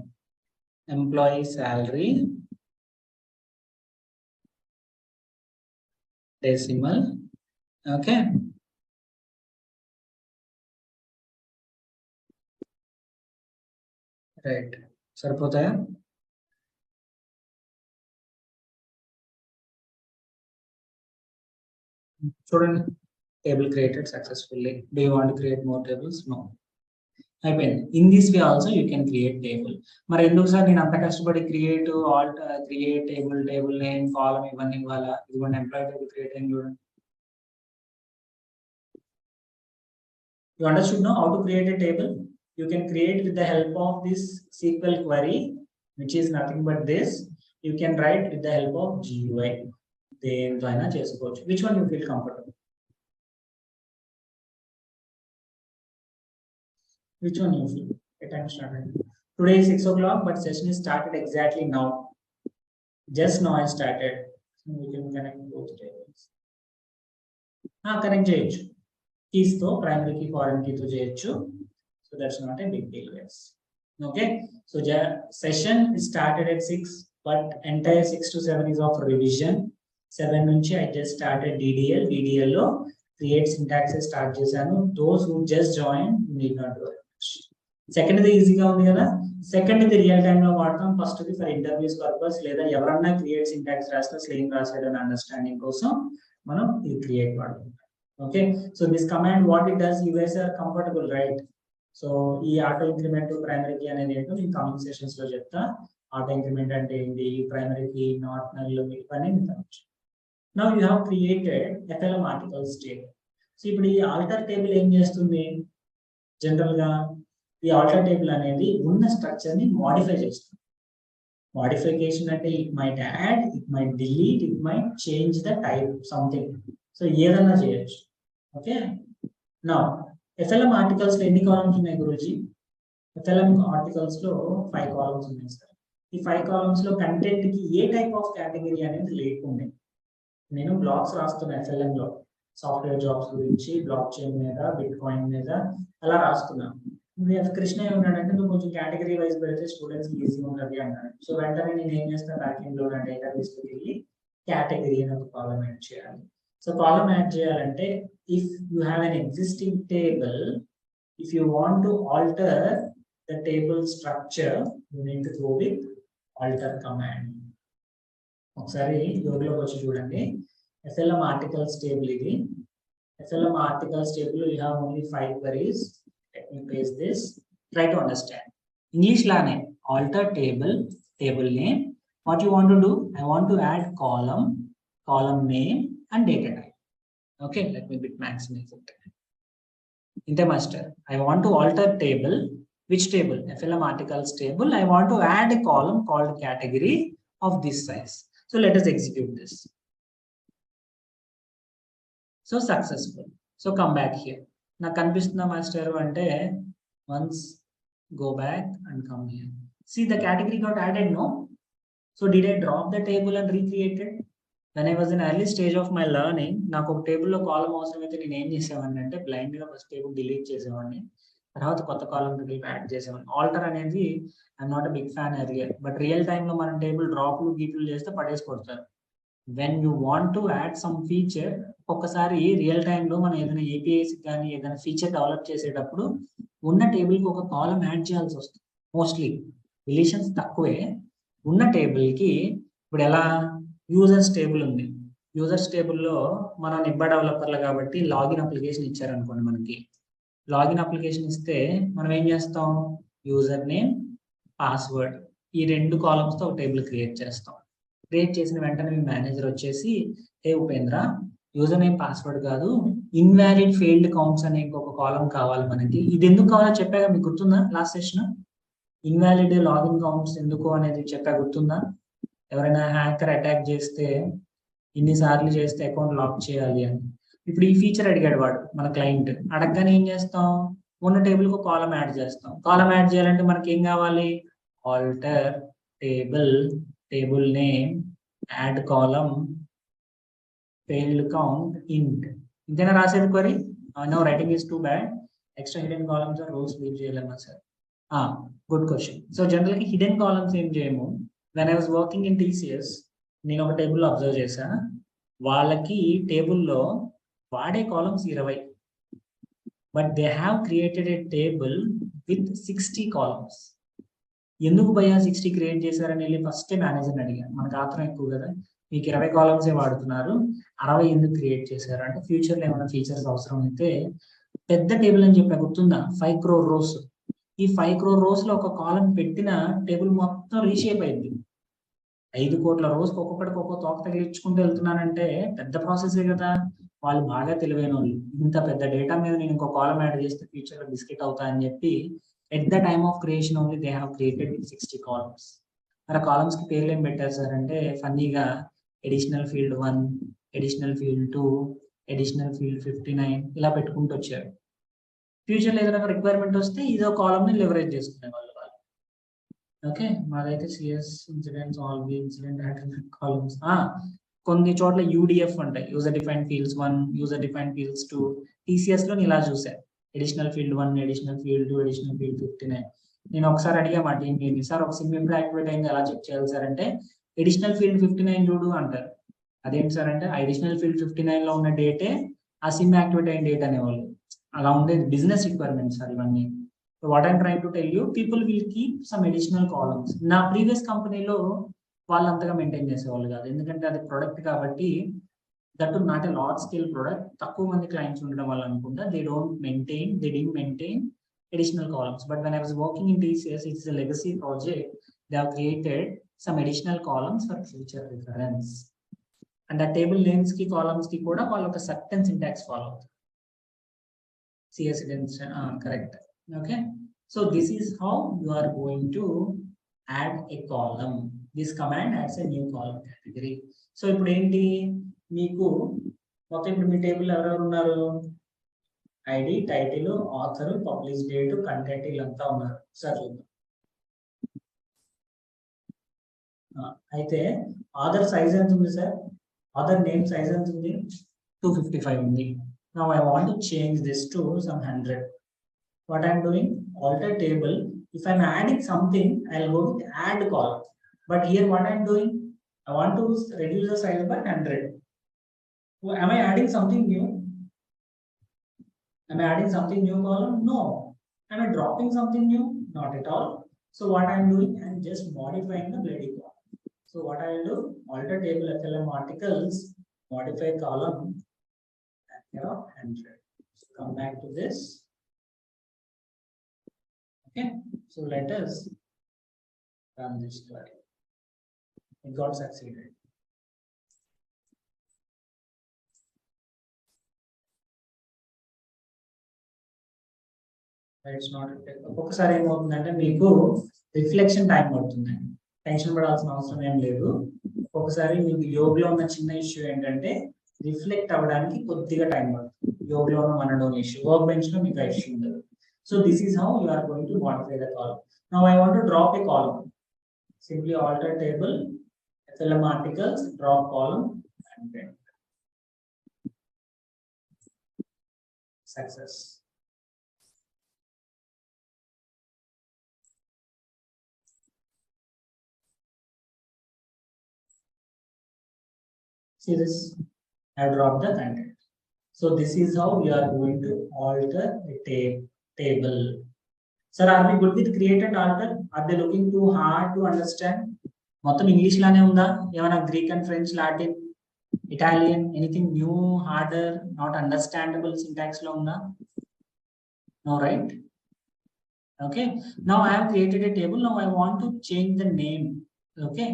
[SPEAKER 1] employee salary decimal. Okay, right, సరిపోతాయా? చూడండి, table created successfully. Do you want create more tables? No. అయిపోయింది. In this way also you can create table. మరి ఎందుకు సార్ నేను అంత కష్టపడి create alt create table, table name, కాలం ఇవన్నీ ఇవ్వాలా? ఇదిగోండి ఎంప్లాయీ టేబుల్ క్రియేట్ అయింది చూడండి. You understood now how to create a table? You can create with the help of this SQL query, which is nothing but this. You can write with the help of GUI. Which one you feel comfortable? Which one you feel? The time started. Today is 6 o'clock, but session is started exactly now. Just now I started. So we can connect both tables. Connect చేయొచ్చు. Keys తో primary key, foreign key తో చేయొచ్చు. So that's not a big deal, guys. Okay. So session started at 6, but entire 6 to 7 is of revision. 7 నుంచి I just started DDL. DDL లో create syntax start చేశాను. Those who just joined need not do it. Second the ఈజీగా ఉంది కదా. సెకండ్ ది రియల్ టైమ్ లో వాడతాం. First the for interviews purpose, లేదా ఎవరన్నా క్రియేట్ సింటాక్స్ రాస్తే స్లేమ్ రాసాడని అండర్స్టాండింగ్ కోసం మనం ఇది క్రియేట్ వాడతాం. Okay, so this command what it does, you guys are comfortable right? So ఈ ఆటో ఇంక్రిమెంట్ ప్రైమరీ కీ అనేది ఏంటో నేను కమింగ్ సెషన్స్ లో చెప్తా. ఆటో ఇంక్రిమెంట్ అంటే ఏంటి, ప్రైమరీ కీ, నాట్ నల్, ఇవన్నీ మీకు. Now you have created FLM articles table. So ఇప్పుడు ఈ ఆల్టర్ టేబుల్ ఏం చేస్తుంది? జనరల్ గా ఈ ఆల్టర్ టేబుల్ అనేది ఉన్న స్ట్రక్చర్ ని మోడిఫై చేస్తుంది. మోడిఫికేషన్ అంటే it might add, it might delete, it might change the type something. So ఏదన్నా చేయొచ్చు. ఓకే, నౌ FLM ఆర్టికల్స్ లో ఎన్ని కాలమ్స్ ఉన్నాయి గురూజీ? FLM ఆర్టికల్స్ లో 5 కాలమ్స్ ఉన్నాయి సార్. ఈ 5 కాలమ్స్ లో కంటెంట్ కి ఏ టైప్ ఆఫ్ కేటగిరీ అనేది లేకుండా నేను బ్లాగ్స్ రాస్తున్నా. FLM లో సాఫ్ట్వేర్ జాబ్స్ గురించి, బ్లాక్ చైన్ మీద, బిట్ కాయిన్ మీద అలా రాస్తున్నాను. కృష్ణ ఏమన్నాడంటే నువ్వు కొంచెం కేటగిరీ వైజ్ పెడితే స్టూడెంట్స్ ఈజీగా ఉంటుంది అన్నాడు. సో వెంటనే నేను ఏం చేస్తాను, బ్యాకెండ్ లో నా డేటాబేస్ లోకి వెళ్ళి కేటగిరీ అని ఒక కాలం యాడ్ చేయాలి. సో కాలం యాడ్ చేయాలంటే if you have an existing table, if you want to alter the table structure, you need to go with alter command. ఒకసారి యోగిలోకి వచ్చి చూడండి. FLM ఆర్టికల్స్ టేబుల్ ఇది. FLM articles table, you have only 5 queries. Let me paste this. Try to understand. English learning, alter table, table name. What you want to do? I want to add column, column name, and data type. Okay, let me bit maximize it. In the master, I want to alter table. Which table? FLM articles table. I want to add a column called category of this size. So let us execute this. So successful. So come back here. Now kanpistunda master ante once go back and come here. See the category got added, no? So did I drop the table and recreate it? When I was in early stage of my learning, నాకు ఒక టేబుల్లో కాలం అవసరం అయితే నేను ఏం చేసేవాడిని అంటే బ్లైండ్ గా ఫస్ట్ టేబుల్ డిలీట్ చేసేవాడిని, తర్వాత కొత్త కాలం యాడ్ చేసేవాడిని. ఆల్టర్ అనేది I'm not a big fan earlier, but real time లో మనం టేబుల్ డ్రాప్లు గీపులు చేస్తే పడేసి కొడతారు. When you want to add some feature, ఒక్కసారి రియల్ టైమ్ లో మనం ఏదైనా ఏపీఐస్ కానీ ఏదైనా ఫీచర్ డెవలప్ చేసేటప్పుడు ఉన్న టేబుల్ కి ఒక కాలం యాడ్ చేయాల్సి వస్తుంది. మోస్ట్లీ రిలేషన్స్ తక్కువే. ఉన్న టేబుల్ కి ఇప్పుడు ఎలా యూజర్స్ టేబుల్ ఉంది. యూజర్స్ టేబుల్లో మనం నిబ్బా డెవలపర్లు కాబట్టి లాగిన్ అప్లికేషన్ ఇచ్చారనుకోండి. మనకి లాగిన్ అప్లికేషన్ ఇస్తే మనం ఏం చేస్తాం, యూజర్ నేమ్, పాస్వర్డ్, ఈ 2 కాలమ్స్ తో ఒక టేబుల్ క్రియేట్ చేస్తాం. క్రియేట్ చేసిన వెంటనే మీ మేనేజర్ వచ్చేసి, హే ఉపేంద్ర, యూజర్ నేమ్ పాస్వర్డ్ కాదు, ఇన్వాలిడ్ ఫెయిల్డ్ కౌంట్స్ అనే ఇంకొక కాలం కావాలి మనకి. ఇది ఎందుకు కావాలో చెప్పాక మీకు గుర్తుందా? Last session invalid login counts ఎందుకు అనేది చెప్పా, గుర్తుందా? ఎవరైనా హ్యాకర్ అటాక్ చేస్తే ఇన్నిసార్లు చేస్తే అకౌంట్ లాక్ చేయాలి అని. ఇప్పుడు ఈ ఫీచర్ అడిగాడు వాడు, మన క్లయింట్. అడగగానే ఏం చేస్తాం, ఉన్న టేబుల్ కు కాలం యాడ్ చేస్తాం. కాలం యాడ్ చేయాలంటే మనకి ఏం కావాలి? Alter table name, add column, failed count, int. ఇంతేనా రాసేది క్వరీ? No writing is too bad. Extra hidden columns or rows leave చేయలేమా sir? Good question. So general గా హిడెన్ కాలమ్స్ ఏం చేయము. When I was working in TCS, నేను ఒక టేబుల్ అబ్జర్వ్ చేశా. వాళ్ళకి టేబుల్లో వాడే columns 20, but they have created a table with 60 columns. ఎందుకు భయ్యా 60 క్రియేట్ చేశారని వెళ్ళి ఫస్ట్ మేనేజర్ని అడిగాను. మనకు ఆత్రం ఎక్కువ కదా, మీకు 20 కాలమ్స్ వాడుతున్నారు, 60 ఎందుకు క్రియేట్ చేశారు అంటే, ఫ్యూచర్ లో ఏమైనా ఫీచర్స్ అవసరం అయితే పెద్ద టేబుల్ అని చెప్పి గుర్తుందా, 5 crore rows. ఈ 5 crore rows లో ఒక కాలం పెట్టిన టేబుల్ మొత్తం రీషేప్ అయింది. 5 కోట్ల రోజుకి ఒక్కొక్కడికి ఒక్కొక్క తోక తగిలించుకుంటూ వెళ్తున్నానంటే పెద్ద ప్రాసెసే కదా. వాళ్ళు బాగా తెలివైన వాళ్ళు. ఇంత పెద్ద డేటా మీద నేను ఇంకో కాలం యాడ్ చేస్తే ఫ్యూచర్ లో బిస్కెట్ అవుతా అని చెప్పి at the time of creation only they have created 60 columns. మరి ఆ కాలమ్స్ కి పేర్లు ఏం పెట్టారు సార్ అంటే, ఫన్నీగా additional field 1, additional field 2, additional field 59 ఇలా పెట్టుకుంటూ వచ్చారు. ఫ్యూచర్ లో ఏదైనా రిక్వైర్మెంట్ వస్తే ఇదో కాలమ్ ని లెవరేజ్ చేసుకునే వాళ్ళు. ఓకే, మాదైతే CS incidents all be incident columns. కొన్ని చోట్ల యూడిఎఫ్ ఉంటాయి, user defined fields 1, user defined fields 2. TCS లో ఇలా చూసాను, additional field 1, additional field 2, additional field 59. నేను ఒకసారి అడిగా మా టీం ఏంటి సార్, ఒక సిమ్ ఎప్పుడు యాక్టివేట్ అయింది ఎలా చెక్ చేయాలి సార్ అంటే, అడిషనల్ ఫీల్డ్ 59 చూడు అంటారు. అదేంటి సార్ అంటే, అడిషనల్ ఫీల్డ్ 59 లో ఉన్న డేటే ఆ సిమ్ యాక్టివేట్ అయిన డేట్ అనేవాళ్ళు. అలా ఉండేది, బిజినెస్ రిక్వైర్మెంట్స్ సార్ ఇవన్నీ. So what I'm trying to tell you, people will keep some additional columns. నా ప్రీవియస్ కంపెనీలో వాళ్ళు అంతగా మెయింటైన్ చేసేవాళ్ళు కాదు, ఎందుకంటే అది ప్రొడక్ట్ కాబట్టి. That not a large scale product, తక్కువ మంది క్లయింట్స్ ఉండడం వల్ల అనుకుంటా they didn't maintain additional columns. But when I was working in TCS, it's a legacy project. They have created some additional columns for future reference. And the table names ki columns ki kuda వాళ్ళు ఒక certain syntax follow అవుతారు. CS correct. Okay, so this is how you are going to add a column. This command adds a new column category. So ఇప్పుడు ఏంటి మీకు మొత్తం ఇప్పుడు మీ టేబుల్ ఎవరెవరు ఉన్నారు? ID, title, author, publish date, content అంతా ఉన్నారు. సార్ చూద్దాం. అయితే ఆథర్ సైజ్ ఎంత ఉంది సార్? ఆథర్ నేమ్ సైజ్ ఎంత ఉంది? 255 ఉంది. Now I want to change this to some 100. What I'm doing, alter table. If I'm adding something, I'll go with add column. But here what I'm doing, I want to reduce the size by 100. So am I adding something new? Am I adding something new column? No. Am I dropping something new? Not at all. So what I'm doing, I'm just modifying the bloody column. So what I will do, alter table FLM articles, modify column, and here 100. So come back to this. Okay, so let us run this query. It got succeeded. It's not ఒకసారి ఏమవుతుందంటే మీకు రిఫ్లెక్షన్ టైం పడుతుంది, టెన్షన్ పడాల్సిన అవసరం ఏం లేదు. ఒకసారి మీకు యోగ్లో ఉన్న చిన్న ఇష్యూ ఏంటంటే రిఫ్లెక్ట్ అవ్వడానికి కొద్దిగా టైం పడుతుంది. యోగ్లో ఉన్న మనడోన్ ఇష్యూ, వర్క్ బెంచ్ లో మీకు ఇష్యూ ఉండదు. So this is how you are going to modify the column. Now I want to drop a column. Simply alter table, FLM articles, drop column, and then success. See this, I have dropped the content. So this is how we are going to alter a table. Sir, are we good with create and alter? Are they looking too hard to understand? మొత్తం ఇంగ్లీష్ లానే ఉందా? ఏమైనా Greek and French, Latin, Italian, anything new, harder, not understandable syntax లో ఉందా? No, right? Okay, now I have created a table. Now I want to change the name. Okay,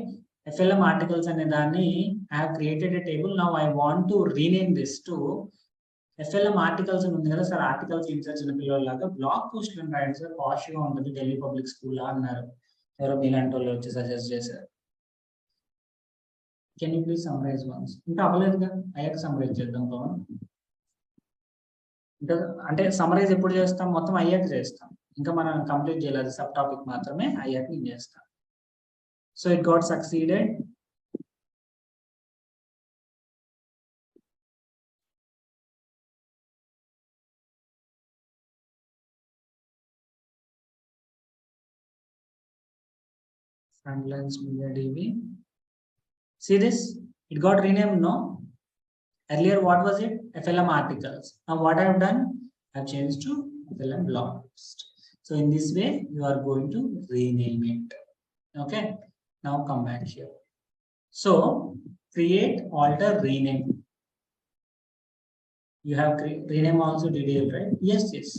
[SPEAKER 1] FLM articles అనే దాన్ని I have created a table. Now I want to rename this to FLM articles అని ఉంది కదా సార్, ఆర్టికల్స్ ఇన్సర్ట్ చిన్న పిల్లలాగా బ్లాగ్ పోస్ట్లు రాయండి సార్, పాష్ గా ఉంటుంది, ఢిల్లీ పబ్లిక్ స్కూల్ అన్నారు. ఎవరో మీలాంటి వాళ్ళు వచ్చి సజెస్ట్ చేశారు. Can you please summarise once? ఇంకా అవ్వలేదుగా, అయ్యాక సమ్మరైజ్ చేద్దాం పవన్. ఇంకా అంటే సమ్మరైజ్ ఎప్పుడు చేస్తాం, మొత్తం అయ్యాక చేస్తాం, ఇంకా మనం కంప్లీట్ చేయలేదు, సబ్ టాపిక్ మాత్రమే అయ్యాక నేను చేస్తాం. So it got succeeded. Frontlines MediaDB. See this? It got renamed, no? Earlier, what was it? FLM articles. Now, what I have done? I have changed to FLM blog post. So, in this way, you are going to rename it. Okay. Now, come back here. So, create, alter, rename. You have rename also DDL, right? Yes, yes.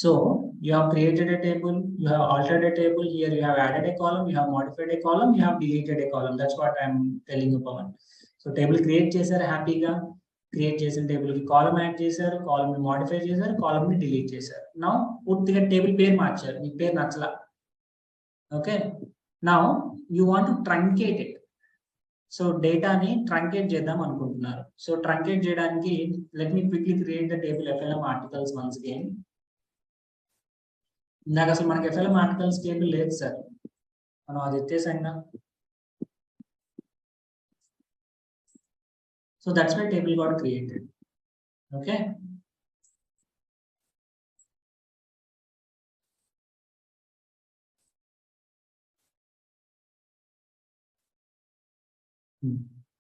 [SPEAKER 1] So you have created a table, you have altered a table. Here you have added a column, you have modified a column, you have deleted a column. That's what I'm telling you, Pawan. So table create చేశారు హ్యాపీగా, క్రియేట్ చేసిన టేబుల్ కి కాలమ్ యాడ్ చేశారు, కాలమ్ ని మోడిఫై చేశారు, కాలమ్ ని డిలీట్ చేశారు. నౌ పూర్తిగా టేబుల్ పేరు మార్చారు, మీ పేరు నచ్చలా. Okay, now you want to truncate it. So డేటాని ట్రంకేట్ చేద్దాం అనుకుంటున్నారు. సో ట్రంకేట్ చేయడానికి let me quickly create the table FLM articles once again. ఇందాక అసలు మనకి FLM ఆర్టికల్స్ టేబుల్ లేదు సార్, మనం అది ఎత్తేసాంగా. So that's why table got created. Okay,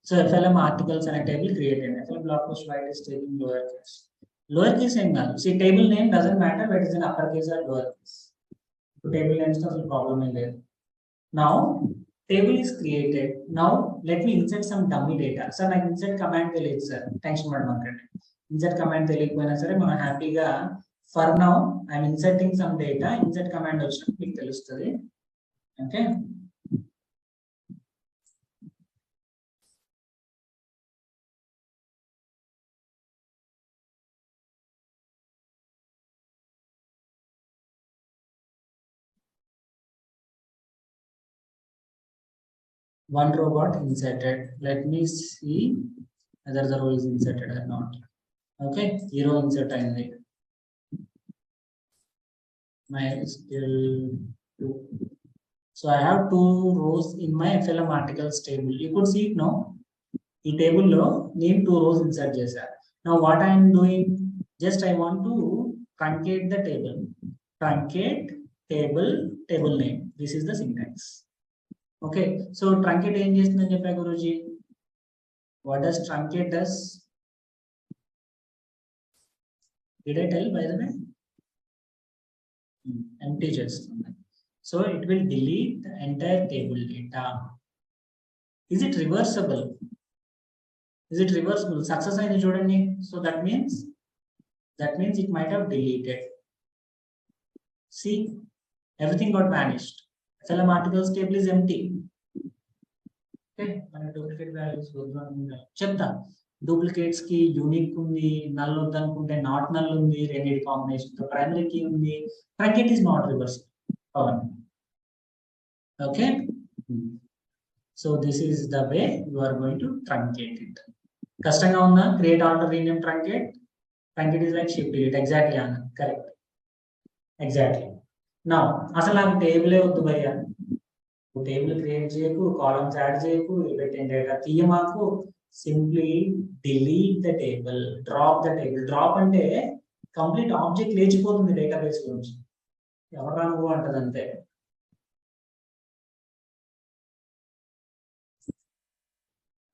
[SPEAKER 1] so FLM articles అనే table created. FLM blog post write is taking lower case. Lower case ఏం కాదు. See, table name doesn't matter whether it's in upper case or lower case. Table names తో అసలు ప్రాబ్లం ఏం లేదు. Now table is created. Now let me insert some dummy data. Sir నాకు insert command తెలియదు సార్, టెన్షన్ పడమాకండి. insert command తెలియకపోయినా సరే మనం హ్యాపీగా for now I'm inserting some data. insert command వచ్చినప్పుడు మీకు తెలుస్తుంది. Okay, one row got inserted. Let me see whether the row is inserted or not. Okay, zero insert అయింది. My still two. So I have two rows in my FLM articles table. You could see it now. ఈ table లో నేను two rows insert చేశా. Now what I am doing? Just I want to truncate the table. Truncate table name. This is the syntax. Okay, so truncate ఏం చేస్తుందని చెప్పా Guruji. What does truncate does? Did I tell by the way? Empty చేస్తుంది. So it will delete the entire table data. Is it reversible? Is it reversible? Success అయింది చూడండి. So that means it might have deleted. See, everything got vanished. FLM articles table is empty. Okay, మన డూప్లికేట్ వాల్యూస్ చెప్తా. డూప్లికేట్స్ కి యూనిక్ ఉంది, నల్ వద్దు అనుకుంటే నాట్ నల్ ఉంది, రెండింటి కాంబినేషన్ తో ప్రైమరీ కీ ఉంది. Truncate is not reversible. Okay, so this is the way you are going to truncate it. కష్టంగా ఉందా? Create alter rename truncate. Truncate is like shift delete. Exactly అన్న, కరెక్ట్, ఎగ్జాక్ట్లీ. నా అసలు నాకు టేబులే వద్దు భయ్యా, టేబుల్ క్రియేట్ చేయకు, కాలమ్స్ యాడ్ చేయకు, పెట్టిన డేటా తీయమాకు, simply delete the table, drop the table. Drop అంటే కంప్లీట్ ఆబ్జెక్ట్ లేచిపోతుంది డేటాబేస్ గురించి, ఎవరు అనుకో అంటది అంతే.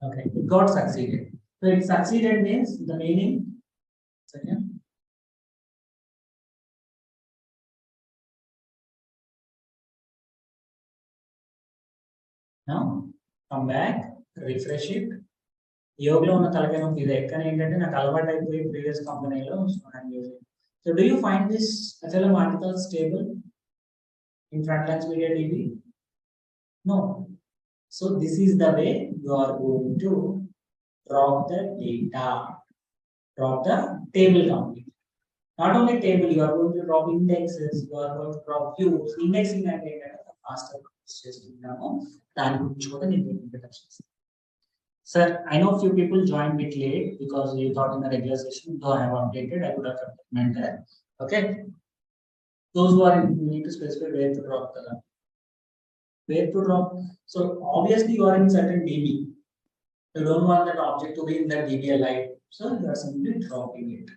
[SPEAKER 1] Okay, it got succeeded. So it succeeded means the meaning. Second. Now come back, refresh it. యోగలో ఉన్న తలకాయ నొప్పి ఇదే, కానీ ఏంటంటే నాకు అలవాటు అయిపోయి ప్రీవియస్ కంపెనీలో. So do you find this FLM articles table in Frontlines MediaDB? No. So this is the way you are going to drop the data, drop the table completely. Not only table, you are going to drop indexes, you are going to drop views. Indexing అంటే faster చేస్తున్నాము, దాని గురించి కూడా నేను introduction. Sir, I know few people joined bit late because you thought in the regular session, though I have updated, I could have meant that. Okay. Those who are in, you need to specify where to drop the where to drop. So obviously you are in certain DB. You don't want that object to be in that DB alive. So you are simply dropping it.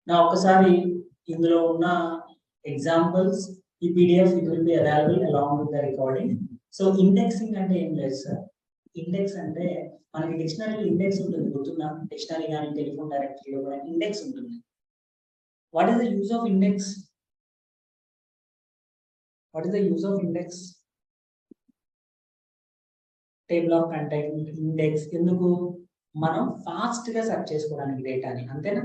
[SPEAKER 1] Now, ఒకసారి ఇందులో ఉన్న examples ఈ PDF it will be available along with the recording. So indexing అంటే ఏం లేదు సార్. ఇండెక్స్ అంటే మనకి డిక్షనరీలో ఇండెక్స్ ఉంటుంది గుర్తుందా, డిక్షనరీ కానీ టెలిఫోన్ డైరెక్టరీలో కూడా ఇండెక్స్ ఉంటుంది. What is the use of index? What is the use of index? Table of content index ఎందుకు? మనం ఫాస్ట్ గా సెర్చ్ చేసుకోవడానికి డేటాని, అంతేనా?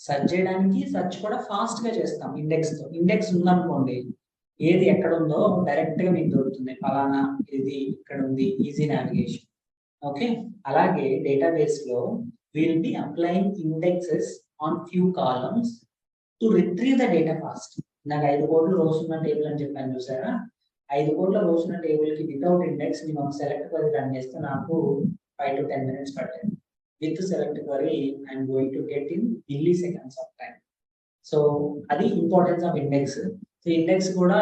[SPEAKER 1] సెర్చ్ చేయడానికి సెర్చ్ కూడా ఫాస్ట్ గా చేస్తాం ఇండెక్స్ తో. ఇండెక్స్ ఉందనుకోండి, ఏది ఎక్కడ ఉందో డైరెక్ట్ గా మీకు దొరుకుతుంది, ఫలానా ఇది ఇక్కడ ఉంది, ఈజీ నావిగేషన్. ఓకే, అలాగే డేటాబేస్ లో will be applying indexes on few columns to retrieve the data fast. నాకు 5 కోట్ల రోస్ ఉన్న టేబుల్ అని చెప్పాను చూసారా, 5 కోట్ల రోస్ ఉన్న టేబుల్ కి వితౌట్ ఇండెక్స్ నేను ఒక సెలెక్ట్ క్వరీ రన్ చేస్తే నాకు 5 to 10 minutes పట్టింది. With select query I'm going to get in milliseconds of time. So అది importance of index. So index కూడా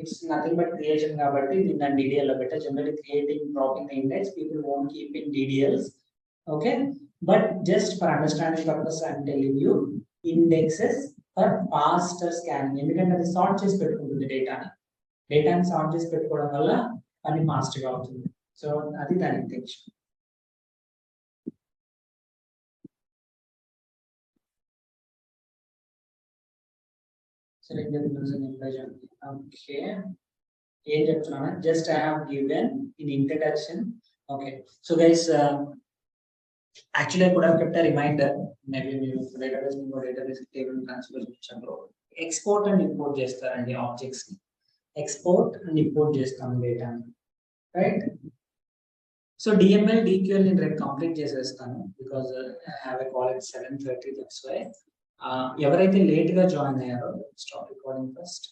[SPEAKER 1] ఇట్స్ నథింగ్ బట్ క్రియేషన్ కాబట్టి దీన్ని DDL లో పెట్టా. Generally creating dropping the index people won't keep in DDLs. Okay, but just for understanding purpose I'm telling you indexes for faster scanning. ఎందుకంటే అది సార్ట్ చేసి పెట్టుకుంటుంది డేటాని సార్ట్ చేసి పెట్టుకోవడం వల్ల పని ఫాస్ట్ గా అవుతుంది. సో అది దాని ఇంటెన్షన్. ఓకే, ఏం చెప్తున్నాను, just I have given in introduction. Okay, so guys actually I could have kept a reminder. Maybe మీరు డేటాబేస్ టేబుల్ ట్రాన్స్ఫర్ ఇచ్చారు, ఎక్స్పోర్ట్ అండ్ ఇంపోర్ట్ చేస్తారండి ఆబ్జెక్ట్స్ ని. ఎక్స్పోర్ట్ అండ్ ఇంపోర్ట్ చేస్తాం డేటాని, రైట్? సో DML DQL నేను రేపు కంప్లీట్ చేసేస్తాను because I have a call at 7:30. That's why ఎవరైతే లేట్ గా జాయిన్ అయ్యారో స్టాప్ రికార్డింగ్ ఫస్ట్.